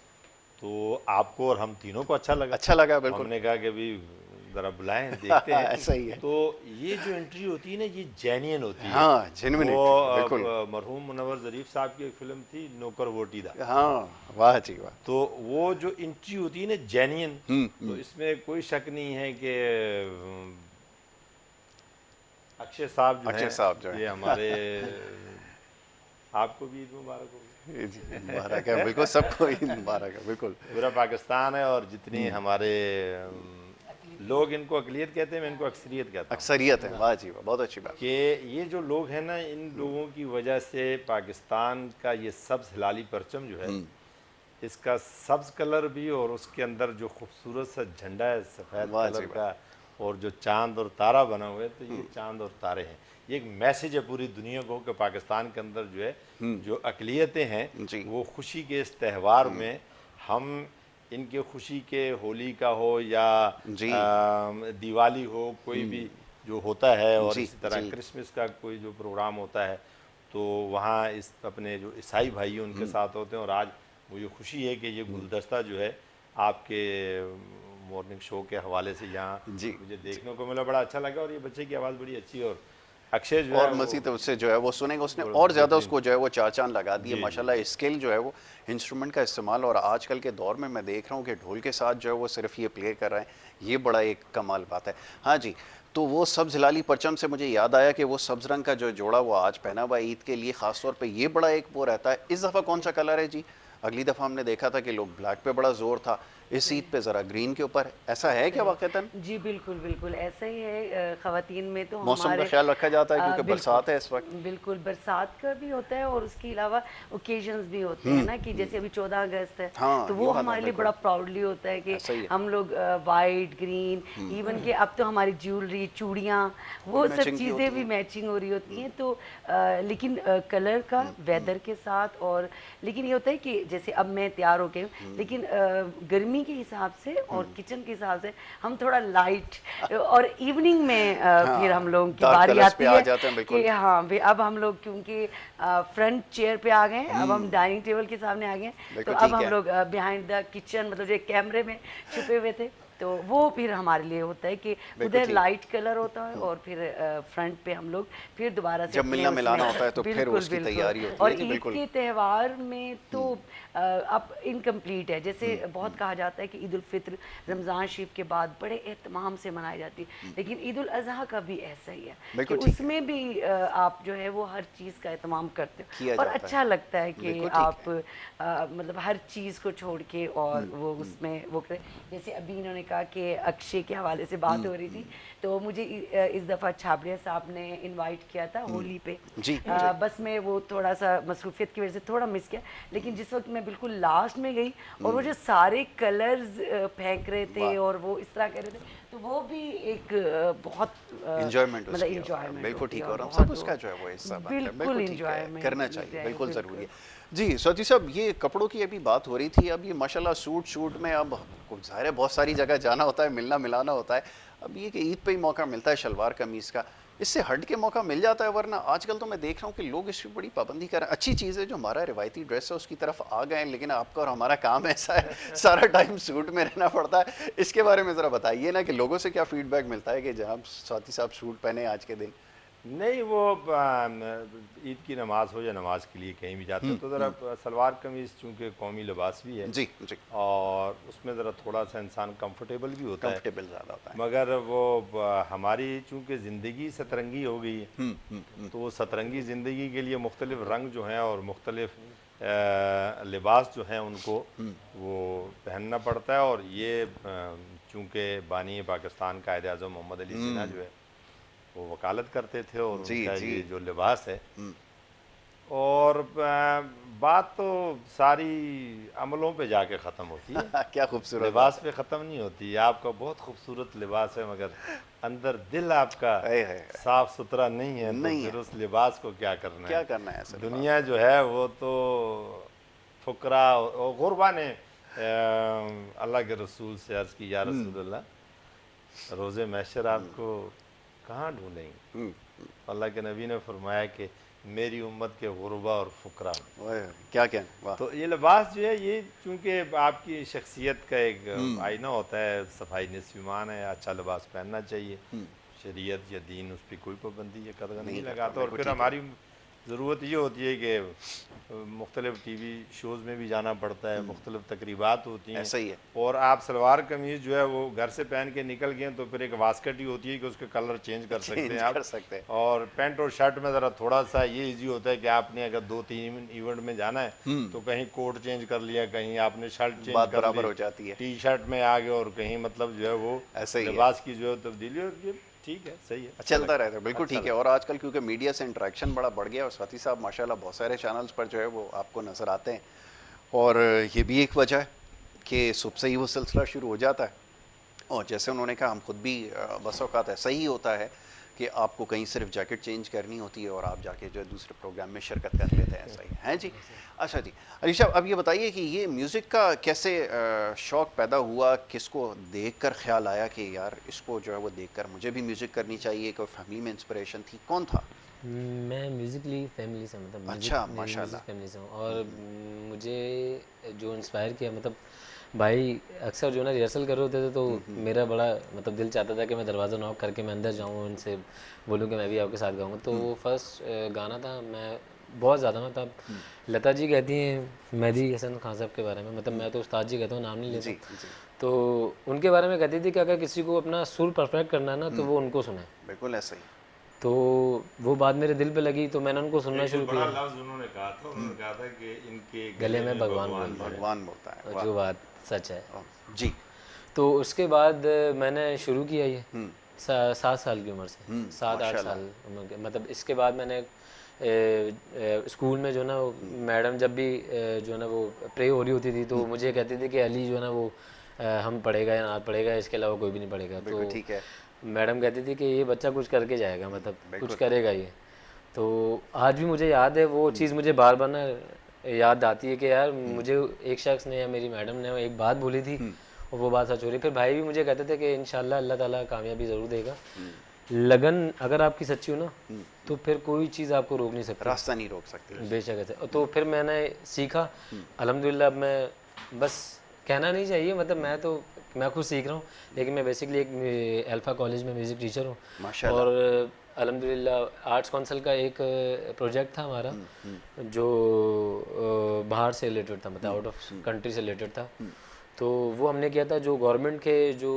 तो आपको और हम तीनों को अच्छा लगा। अच्छा लगा, बिल्कुल। हमने कहा कि अभी ज़रा बुलाएं, देखते हैं। ऐसा ही है। तो ये जो एंट्री होती है ना, ये जेन्युइन होती है। हाँ, genuine वो entry, बिल्कुल। मरहूम मुनव्वर ज़रीफ साहब की एक फिल्म थी नौकर वोटीदा, हाँ, वाह जी वाह। तो वो जो एंट्री होती है ना जेन्युइन, तो इसमें कोई शक नहीं है कि अक्षय साहब जो अक्षय हैं, साहब जो हैं। ये हमारे आपको भी ईद मुबारक हो। जी, मुबारक है, बिल्कुल सबको ईद मुबारक है, बिल्कुल। पूरा पाकिस्तान है और जितनी हमारे लोग, इनको अकलियत कहते हैं, मैं इनको अक्सरियत कहता हूँ, अक्सरियत है, वाह जी वाह, बहुत अच्छी बात। कि ये जो लोग हैं ना, इन लोगों की वजह से पाकिस्तान का ये सब्ज़ हिलाली परचम जो है, इसका सब्ज़ कलर भी और उसके अंदर जो खूबसूरत सा झंडा है सफ़ेद वाह कलर जी का, और जो चांद और तारा बना हुआ है, तो ये चांद और तारे हैं। ये एक मैसेज है पूरी दुनिया को कि पाकिस्तान के अंदर जो है, जो अकलियतें हैं, जी। वो खुशी के इस त्यौहार में हम इनके खुशी के, होली का हो या जी। दिवाली हो, कोई भी जो होता है, और जी, इसी तरह जी। क्रिसमस का कोई जो प्रोग्राम होता है, तो वहाँ इस अपने जो ईसाई भाई उनके साथ होते हैं। और आज वो ये खुशी है कि ये गुलदस्ता जो है आपके मॉर्निंग शो के हवाले से यहाँ जी। मुझे देखने को मिला, बड़ा अच्छा लगा। और ये बच्चे की आवाज़ बड़ी अच्छी है, और अक्षय जो है और वो मज़ीद उससे जो है वो सुनेगा, उसने और और ज़्यादा बेहतरीन। उसको जो है वो चार चांद लगा दिए जी, माशाल्लाह। स्किल जो है वो इंस्ट्रूमेंट का इस्तेमाल, और आजकल के दौर में मैं देख रहा हूँ कि ढोल के साथ जो है वो सिर्फ ये प्ले कर रहे हैं, ये बड़ा एक कमाल बात है। हाँ जी, तो वो सब्ज़ हिलाली परचम से मुझे याद आया कि वो सब्ज़ रंग का जो जोड़ा वो आज पहना हुआ है ईद के लिए ख़ास तौर पे, ये बड़ा एक वो रहता है। इस दफ़ा कौन सा कलर है जी? अगली दफ़ा हमने देखा था कि लोग ब्लैक पे बड़ा जोर था, इस ईद पे ज़रा ग्रीन के ऊपर, ऐसा है क्या वाक़तन? जी बिल्कुल बिल्कुल ऐसा ही है। ख़वातीन में तो मौसम का हमारे ख्याल रखा जाता है क्योंकि बिल्कुल, बरसात है इस वक्त। बिल्कुल बरसात का भी होता है, और उसके अलावा ओकेजन्स भी होते हैं ना, कि जैसे अभी 14 अगस्त है, हाँ, तो ये वो बात है, हमारे लिए बिल्कुल। बड़ा प्राउडली होता है कि ऐसा ही है। हम लोग वाइट ग्रीन, इवन कि अब तो हमारी ज्वेलरी, चूड़ियाँ, वो सब मैचिंग की होती चीज़ें भी हैं। मैचिंग हो रही होती हैं। तो लेकिन कलर का वेदर के साथ, और लेकिन ये होता है कि जैसे अब मैं तैयार हो गई हूँ, लेकिन गर्मी के हिसाब से और किचन के हिसाब से हम थोड़ा लाइट, और इवनिंग में फिर हम लोगों की डार्क बारी कलर्स आती पे आ है जाते हैं, बिल्कुल। कि हाँ भी अब हम लोग क्योंकि फ्रंट चेयर पे आ गए हैं, अब हम डाइनिंग टेबल के सामने आ गए हैं, तो बिल्कुल अब ठीक हम है। लोग बिहाइंड द किचन, मतलब जो कैमरे में छुपे हुए थे, तो वो फिर हमारे लिए होता है कि बिल्कुल उधर ठीक। लाइट कलर होता है, और फिर फ्रंट पे हम लोग फिर दोबारा से जब अपने मिलना मिलाना उसमें- होता है तो फिर बिल्कुल उसकी बिल्कुल। तैयारी होती और है जी, ईद बिल्कुल। के त्यौहार में तो अब इनकम्प्लीट है। जैसे बहुत कहा जाता है कि ईद उल फित्र रमज़ान शरीफ के बाद बड़े एहतमाम से मनाई जाती है, लेकिन ईद उल अज़हा का भी ऐसा ही है कि बिल्कुल ठीक है। उसमें भी आप जो है वो हर चीज़ का एहतमाम करते किया हो, और जाता है। अच्छा लगता है कि बिल्कुल ठीक आप मतलब हर चीज़ को छोड़ के और वो उसमें वो करें। जैसे अभी इन्होंने कहा कि अक्षय के हवाले से बात हो रही थी, तो मुझे इस दफ़ा छाबड़िया साहब ने इनवाइट किया था होली पे। जी, जी। बस मैं वो थोड़ा सा मसरूफियत की वजह से थोड़ा मिस किया, लेकिन जिस वक्त मैं बिल्कुल लास्ट में गई और वो जो सारे कलर्स फेंक रहे थे वाह। और वो इस तरह कर रहे थे, तो वो भी एक बहुत इंजॉयमेंट मतलब उसकी हो रहा है। इंजॉयमेंट बिल्कुल होती ठीक है, हो और रहा है, सब बहुत उसका जो है वो हिस्सा बनता है। बिल्कुल बिल्कुल ठीक है, इंजॉयमेंट करना चाहिए, बिल्कुल बिल्कुल। ज़रूरी है। जी स्वाति साहब, ये कपड़ों की अभी बात हो रही थी, अब ये माशाल्लाह सूट में अब ज़ाहिर है बहुत सारी जगह जाना होता है, मिलना मिलाना होता है। अब ये कि ईद पे ही मौका मिलता है शलवार कमीज़ का, इससे हट के मौका मिल जाता है, वरना आजकल तो मैं देख रहा हूँ कि लोग इसकी बड़ी पाबंदी कर रहे हैं। अच्छी चीज़ है जो हमारा रिवायती ड्रेस है उसकी तरफ आ गए हैं, लेकिन आपका और हमारा काम ऐसा है सारा टाइम सूट में रहना पड़ता है। इसके बारे में ज़रा बताइए ना कि लोगों से क्या फीडबैक मिलता है कि जहाँ स्वाति साहब सूट पहने आज के दिन। नहीं, वो ईद की नमाज हो या नमाज के लिए कहीं भी जाते हो तो ज़रा सलवार कमीज़ चूँकि कौमी लिबास भी है, जी जी, और उसमें ज़रा थोड़ा सा इंसान कंफर्टेबल भी होता है। कंफर्टेबल ज़्यादा होता है। मगर वो हमारी चूँकि ज़िंदगी सतरंगी हो गई है, तो वो सतरंगी ज़िंदगी के लिए मुख्तलिफ रंग जो हैं और मुख्तलिफ लिबास जो हैं उनको वो पहनना पड़ता है। और ये चूँकि बानी पाकिस्तान कायद आज़म मोहम्मद अली जिन्ना जो है वो वकालत करते थे, और जी, उनका जी। ये जो लिबास है, और बात तो सारी अमलों पे जाके ख़त्म होती है, क्या खूबसूरत लिबास पे ख़त्म नहीं होती। आपका बहुत खूबसूरत लिबास है, मगर अंदर दिल आपका है, है। साफ सुथरा नहीं है, तो नहीं फिर है। उस लिबास को क्या करना क्या है। करना है ऐसे लिबास दुनिया जो है वो तो फुकरा और गुरबा ने अल्लाह के रसूल से अर्ज़ की, या रसूलल्लाह, रोज़े महशर आपको कहाँ ढूंढेंगे। अल्लाह के नबी ने फरमाया कि मेरी उम्मत के गुरबा और फुकरा में। ओए, क्या क्या वाह। तो ये लिबास जो है ये चूँकि आपकी शख्सियत का एक आईना होता है, सफाई निस्फ़ ईमान है, अच्छा लिबास पहनना चाहिए। शरीयत या दीन उस पर कोई पाबंदी या कदर नहीं लगाता। और बिल्कुल फिर ठीक है। हमारी ज़रूरत ये होती है कि मुख्तलिफ़ टीवी शोज़ में भी जाना पड़ता है, मुख्तलिफ़ तकरीबात होती हैं, ऐसा ही है। और आप सलवार कमीज़ जो है वो घर से पहन के निकल गए तो फिर एक वास्कट ही होती है कि उसके कलर चेंज कर सकते चेंज हैं आप। कर सकते हैं। और पैंट और शर्ट में ज़रा थोड़ा सा ये इजी होता है कि आपने अगर 2-3 इवेंट में जाना है तो कहीं कोट चेंज कर लिया, कहीं आपने शर्ट चेंज बात कर बराबर ली, हो जाती है। टी शर्ट में आ गए, और कहीं मतलब जो है वो ऐसे ही है। लिबास की जो है तब्दीली, और ये ठीक है, सही है, अच्छा चलता लगता रहता है, बिल्कुल अच्छा ठीक है। और आजकल क्योंकि मीडिया से इंटरेक्शन बड़ा बढ़ गया, और स्वाति साहब माशाल्लाह बहुत सारे चैनल्स पर जो है वो आपको नज़र आते हैं, और ये भी एक वजह है कि सुबह से ही वो सिलसिला शुरू हो जाता है। और जैसे उन्होंने कहा, हम खुद भी बस औकात ऐसा ही होता है कि आपको कहीं सिर्फ जैकेट चेंज करनी होती है और आप जाके जो है दूसरे प्रोग्राम में शिरकत कर लेते हैं, ऐसा ही है जी। अच्छा जी, अलीशा, अब ये बताइए कि ये म्यूज़िक का कैसे शौक़ पैदा हुआ, किसको देखकर ख्याल आया कि यार इसको जो है वो देखकर मुझे भी म्यूज़िक करनी चाहिए, कोई फैमिली में इंस्पिरेशन थी, कौन था? मैं म्यूज़िकली फैमिली से, मतलब अच्छा, मेरी माशाल्लाह। म्यूज़िक फैमिली से हूँ, और मुझे जो इंस्पायर किया, मतलब भाई अक्सर जो ना रिहर्सल कर रहे होते थे तो मेरा बड़ा मतलब दिल चाहता था कि मैं दरवाज़ा नॉक करके मैं अंदर जाऊँ, उनसे बोलूँ कि मैं भी आपके साथ गाऊँगा। तो वो फर्स्ट गाना था, मैं बहुत ज़्यादा मतलब लता जी कहती हैं मेहदी हसन खान साहब के बारे में, मतलब मैं तो उस्ताद जी कहता हूँ, नाम नहीं लेता। तो उनके बारे में कहती थी कि अगर किसी को अपना सुर परफेक्ट करना है ना तो वो उनको सुने। बिल्कुल ऐसा ही। तो वो बात मेरे दिल पे लगी तो मैंने उनको सुनना शुरू बड़ा किया। लफ्ज उन्होंने कहा था, उन्होंने कहा था कि इनके गले में भगवान बोलते हैं, भगवान बोलता है। और जो बात सच है। जी। तो उसके बाद मैंने शुरू किया ये 7 साल की उम्र से, 7-8 साल उम्र के। मतलब इसके बाद मैंने स्कूल में जो ना वो मैडम जब भी जो ना वो प्रे हो रही होती थी तो मुझे कहती थी कि अली जो ना वो हम पढ़ेगा या ना पढ़ेगा, इसके अलावा कोई भी नहीं पढ़ेगा। तो ठीक है। मैडम कहती थी कि ये बच्चा कुछ करके जाएगा, मतलब कुछ करेगा ये। तो आज भी मुझे याद है वो चीज़, मुझे बार बार ना याद आती है कि यार मुझे एक शख्स ने या मेरी मैडम ने एक बात बोली थी और वो बात सच हो रही। फिर भाई भी मुझे कहते थे कि इंशाल्लाह अल्लाह ताला कामयाबी ज़रूर देगा। लगन अगर आपकी सच्ची हो ना तो फिर कोई चीज़ आपको रोक नहीं सकती, रास्ता नहीं रोक सकते। बेशक ऐसे। तो फिर मैंने सीखा अल्हम्दुलिल्लाह। अब मैं बस कहना नहीं चाहिए, मतलब मैं खुद सीख रहा हूँ, लेकिन मैं बेसिकली एक अल्फ़ा कॉलेज में म्यूज़िक टीचर हूँ। माशाल्लाह। और अल्हम्दुलिल्लाह आर्ट्स काउंसिल का एक प्रोजेक्ट था हमारा जो बाहर से रिलेटेड था, मतलब आउट ऑफ कंट्री से रिलेटेड था। तो वो हमने किया था, जो गवर्नमेंट के जो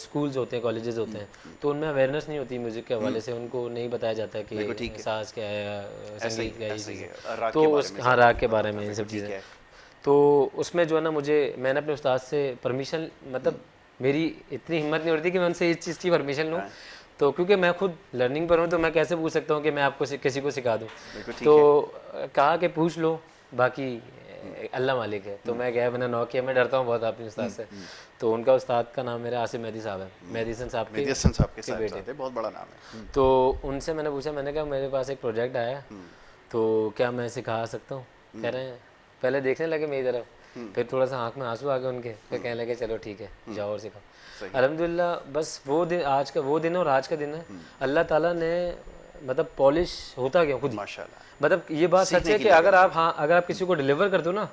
स्कूल्स होते हैं, कॉलेजेस होते हैं, तो उनमें अवेयरनेस नहीं होती म्यूज़िक के हवाले से, उनको नहीं बताया जाता कि साज क्या है, संगीत क्या है, ये चीज़ें। तो हाँ, राग के बारे में इन सब चीज़ें। तो उसमें जो है ना मैंने अपने उस्ताद से परमिशन, मतलब मेरी इतनी हिम्मत नहीं हो रही थी कि मैं उनसे इस चीज़ की परमिशन लूँ। तो क्योंकि मैं खुद लर्निंग पर हूँ तो मैं कैसे पूछ सकता हूँ कि मैं आपको किसी को सिखा दूँ। तो कहा कि पूछ लो, बाकी अल्लाह मालिक है। तो मैं गया, मैंने नॉक किया। मैं डरता हूँ बहुत अपने उस्ताद से। तो उनका उस्ताद का नाम मेरा आसिफ मेहदी साहब है, मेहदी हसन साहब के बेटे, बहुत बड़ा नाम है। तो उनसे मैंने पूछा, मैंने कहा मेरे पास एक प्रोजेक्ट आया तो क्या मैं सिखा सकता हूँ? कह रहे हैं, पहले देखने लगे मेरी तरफ, फिर थोड़ा सा आंख में आंसू आ गए उनके, फिर कहने लगे चलो ठीक है जाओ और सिखाओ। अल्हम्दुलिल्लाह बस वो दिन, आज का वो दिन और आज का दिन है, अल्लाह ताला ने मतलब पॉलिश होता गया खुद ही। माशाल्लाह। मतलब ये बात सच है कि अगर आप किसी को डिलीवर कर दो ना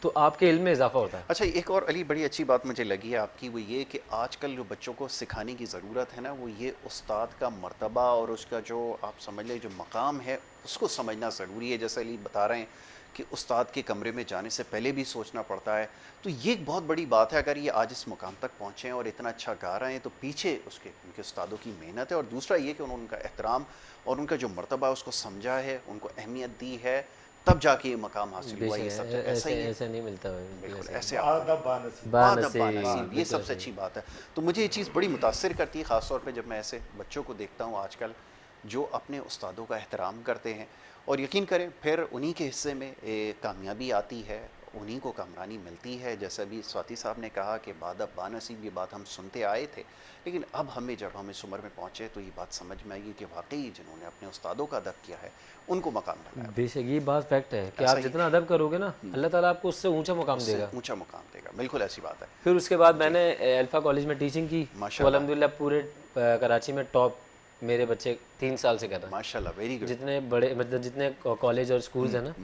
तो आपके इल्म में इजाफा होता है। अच्छा, एक और अली बड़ी अच्छी बात मुझे लगी है आपकी, वो ये कि आजकल जो बच्चों को सिखाने की ज़रूरत है ना, वो ये उस्ताद का मर्तबा और उसका जो आप समझ लें जो मकाम है उसको समझना ज़रूरी है। जैसे अली बता रहे हैं कि उस्ताद के कमरे में जाने से पहले भी सोचना पड़ता है, तो ये एक बहुत बड़ी बात है। अगर ये आज इस मुकाम तक पहुँचे और इतना अच्छा गा रहे हैं तो पीछे उसके उनके उस्तादों की मेहनत है। और दूसरा ये कि उन्होंने उनका एहतराम और उनका जो मर्तबा उसको समझा है, उनको अहमियत दी है, तब जाके ये मकाम हासिल हुआ। ये सब ऐसा ही है, ऐसे नहीं मिलता है बिल्कुल ऐसे बानसीब, ये सबसे अच्छी बात है। तो मुझे ये चीज़ बड़ी मुतासिर करती है, ख़ासतौर पे जब मैं ऐसे बच्चों को देखता हूँ आजकल जो अपने उस्तादों का एहतराम करते हैं। और यकीन करें फिर उन्हीं के हिस्से में कामयाबी आती है, उन्हीं को कामरानी मिलती है। जैसा भी स्वाति साहब ने कहा कि बादब बानसीब, ये बात हम सुनते आए थे, लेकिन अब हमें जब हम इस उम्र में पहुँचे तो ये बात समझ में आई कि वाकई जिन्होंने अपने उस्तादों का अदब किया है उनको मकाम मिला है। बेशक ये बात फैक्ट है कि आप जितना अदब करोगे ना अल्लाह ताला आपको उससे ऊंचा मुकाम देगा, ऊंचा मुकाम देगा। बिल्कुल ऐसी बात है। फिर उसके बाद मैंने अल्फ़ा कॉलेज में टीचिंग की, तो अल्हम्दुलिल्लाह पूरे कराची में टॉप मेरे बच्चे 3 साल से कर रहे हैं माशाल्लाह, वेरी गुड। जितने बड़े मतलब जितने कॉलेज और स्कूल्स हैं ना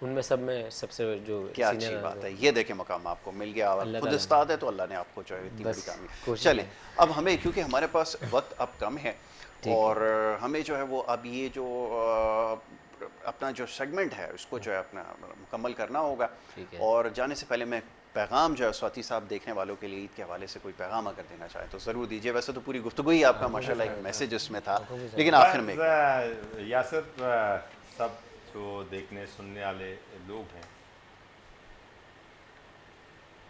उनमें सब में सबसे जो क्या अच्छी बात है। ये देखें मुकाम आपको मिल गया, खुद उस्ताद है तो अल्लाह ने आपको जो है इतनी बड़ी कामयाबी। चलें अब हमें, क्योंकि हमारे पास वक्त अब कम है और हमें जो है वो अब ये जो अपना जो सेगमेंट है उसको जो है अपना मुकम्मल करना होगा। और जाने से पहले मैं पैगाम जो है स्वाति साहब देखने वालों के लिए ईद के हवाले से कोई पैगाम अगर देना चाहे तो ज़रूर दीजिए। वैसे तो पूरी गुफ्तगू ही आपका माशाल्लाह एक मैसेज उसमें था, लेकिन आखिर में यासर सब जो देखने सुनने वाले लोग हैं,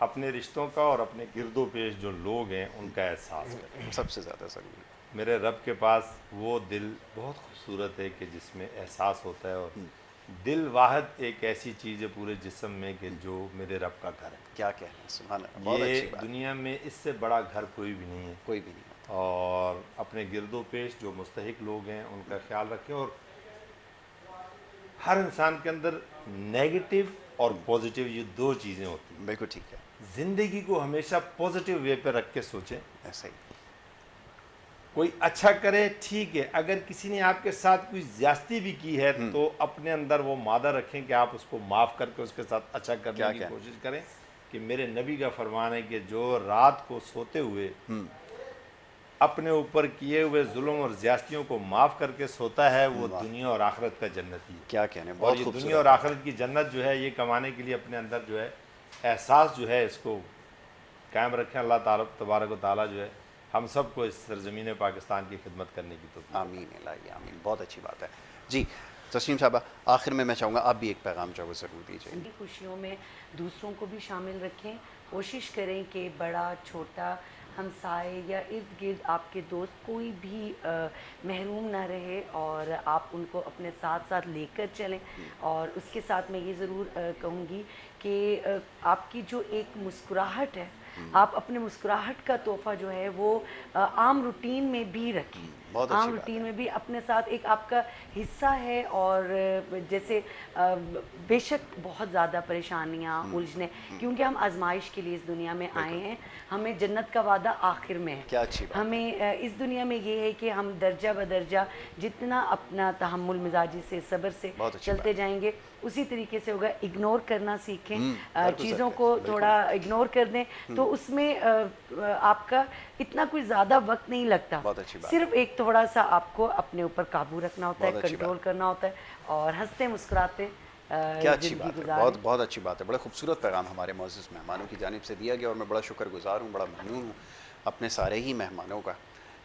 अपने रिश्तों का और अपने गिरदो पेश जो लोग हैं उनका एहसास करें, सबसे ज़्यादा ज़रूरी। मेरे रब के पास वो दिल बहुत खूबसूरत है कि जिसमें एहसास होता है, और दिल वाहिद एक ऐसी चीज़ है पूरे जिस्म में कि जो मेरे रब का घर है। क्या कह रहे हैं, सुभान अल्लाह, बहुत ये अच्छी बात। दुनिया में इससे बड़ा घर कोई भी नहीं है, कोई भी नहीं। और अपने गिरदो पेश जो मुस्तहिक लोग हैं उनका ख्याल रखें। और हर इंसान के अंदर नेगेटिव और पॉजिटिव ये दो चीज़ें होती हैं। बिल्कुल ठीक है। ज़िंदगी को हमेशा पॉजिटिव वे पे रख के सोचें। ऐसा ही कोई अच्छा करे ठीक है, अगर किसी ने आपके साथ कोई ज्यादती भी की है तो अपने अंदर वो मादा रखें कि आप उसको माफ़ करके उसके साथ अच्छा करने की कोशिश करें। कि मेरे नबी का फरमान है कि जो रात को सोते हुए अपने ऊपर किए हुए जुल्म और ज्यादतियों को माफ़ करके सोता है वो दुनिया और आखिरत का जन्नती है। क्या कहने, और बहुत ये खूबसूरत। दुनिया और आखिरत की जन्नत जो है ये कमाने के लिए अपने अंदर जो है एहसास जो है इसको कायम रखें। अल्लाह ताला तबारक व तआला जो है हम सबको इस सरजमीन पाकिस्तान की खिदमत करने की तो आमीन इलाही आमीन, बहुत अच्छी बात है जी। तस्लीम साहबा, आखिर में मैं चाहूँगा आप भी एक पैगाम जो है वो ज़रूर दीजिए। उनकी खुशियों में दूसरों को भी शामिल रखें। कोशिश करें कि बड़ा छोटा हमसाए या इर्द गिर्द आपके दोस्त कोई भी महरूम ना रहे और आप उनको अपने साथ साथ लेकर चलें। और उसके साथ मैं ये ज़रूर कहूँगी कि आपकी जो एक मुस्कुराहट है, आप अपने मुस्कुराहट का तोहफ़ा जो है वो आम रूटीन में भी रखें। बहुत अच्छी आम बात रूटीन में भी अपने साथ एक आपका हिस्सा है। और जैसे बेशक बहुत ज़्यादा परेशानियाँ उलझने, क्योंकि हम आजमाइश के लिए इस दुनिया में आए हैं। हमें जन्नत का वादा आखिर में है। क्या अच्छी बात है। हमें इस दुनिया में ये है कि हम दर्जा बदर्जा जितना अपना तहम्मुल मिजाजी से सब्र से बहुत अच्छी चलते जाएंगे उसी तरीके से होगा। इग्नोर करना सीखें, बिल्कुल चीज़ों सही, को बिल्कुल। थोड़ा इग्नोर कर दें तो उसमें आपका इतना कुछ ज़्यादा वक्त नहीं लगता। बहुत अच्छी बात। सिर्फ एक थोड़ा सा आपको अपने ऊपर काबू रखना होता है, बहुत अच्छी कंट्रोल बात। करना होता है और हंसते मुस्कुराते क्या अच्छी ज़िंदगी बात है, गुजारें। बहुत बहुत अच्छी बात है। बड़ा खूबसूरत पैगाम हमारे मोअज़्ज़ज़ मेहमानों की जानिब से दिया गया और मैं बड़ा शुक्रगुज़ार हूँ, बड़ा ममनून हूँ अपने सारे ही मेहमानों का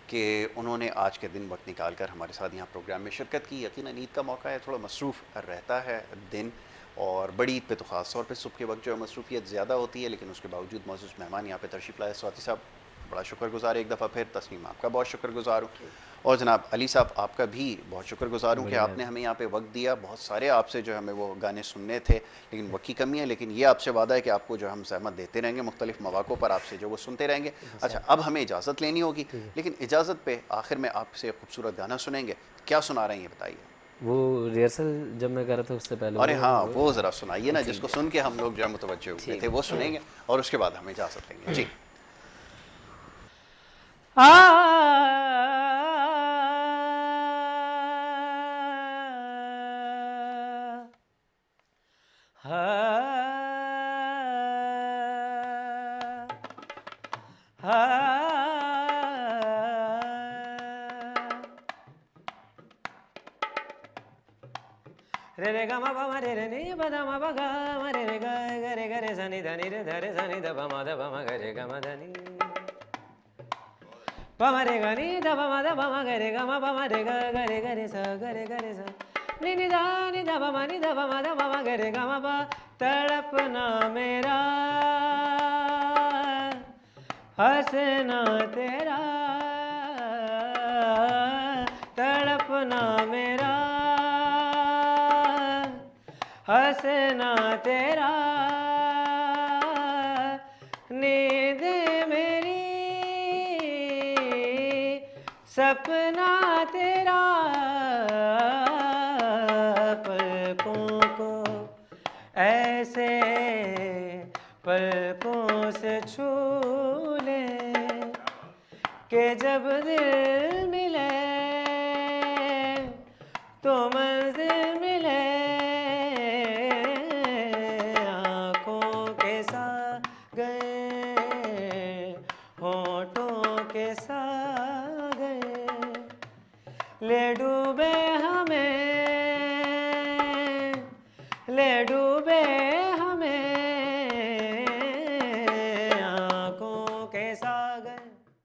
कि उन्होंने आज के दिन वक्त निकाल कर हमारे साथ यहाँ प्रोग्राम में शिरकत की। यकीनन ईद का मौका है, थोड़ा मसरूफ़ रहता है दिन, और बड़ी ईद पे तो ख़ास तौर पे सुबह के वक्त जो है मसरूफियत ज़्यादा होती है, लेकिन उसके बावजूद मौजूद मेहमान यहाँ पे तशरीफ़ लाए। स्वाति साहब बड़ा शुक्रगुज़ार एक दफ़ा फिर, तस्नीम आपका बहुत शुक्रगुज़ार हूँ, और जनाब अली साहब आपका भी बहुत शुक्रगुज़ार हूँ कि आपने हमें यहाँ पे वक्त दिया। बहुत सारे आपसे जो है हमें वो गाने सुनने थे, लेकिन वक्त की कमी है, लेकिन ये आपसे वादा है कि आपको जो हम सहमत देते रहेंगे मुख्तलिफ मौक़ों पर, आपसे जो वो सुनते रहेंगे। अच्छा, अब हमें इजाज़त लेनी होगी, लेकिन इजाज़त पे आखिर में आपसे एक खूबसूरत गाना सुनेंगे। क्या सुना रहे हैं ये बताइए। वो रिहर्सल जब मैं कर रहा था उससे पहले अरे हाँ, वो ज़रा सुनाइए ना, जिसको सुन के हम लोग जो है मुतवज्जे हुए ठीक थे, वो सुनेंगे और उसके बाद हम इजाज़त लेंगे जी। रे रे गा मा पा मा रे रे नी पा दा मा पा गा मा रे रे गा गा रे गा रे सा नी धा नी रे धा रे सा नी धा पा मा गा रे गा मा धा नी पा मा रे गा नी धा पा मा गा रे गा मा पा मा रे गा रे सा गा रे सा नी नी धा पा मा नी धा पा मा गा रे गा मा पा तड़पना मेरा हंसना तेरा तड़पना मेरा हंसना तेरा नींद मेरी सपना तेरा पलकों को ऐसे पलकों से छू ले कि जब दिल मिले तो मंजिल मिले आँखों के साथ गए होठों के साथ गए ले डूबे हमें ले डूबे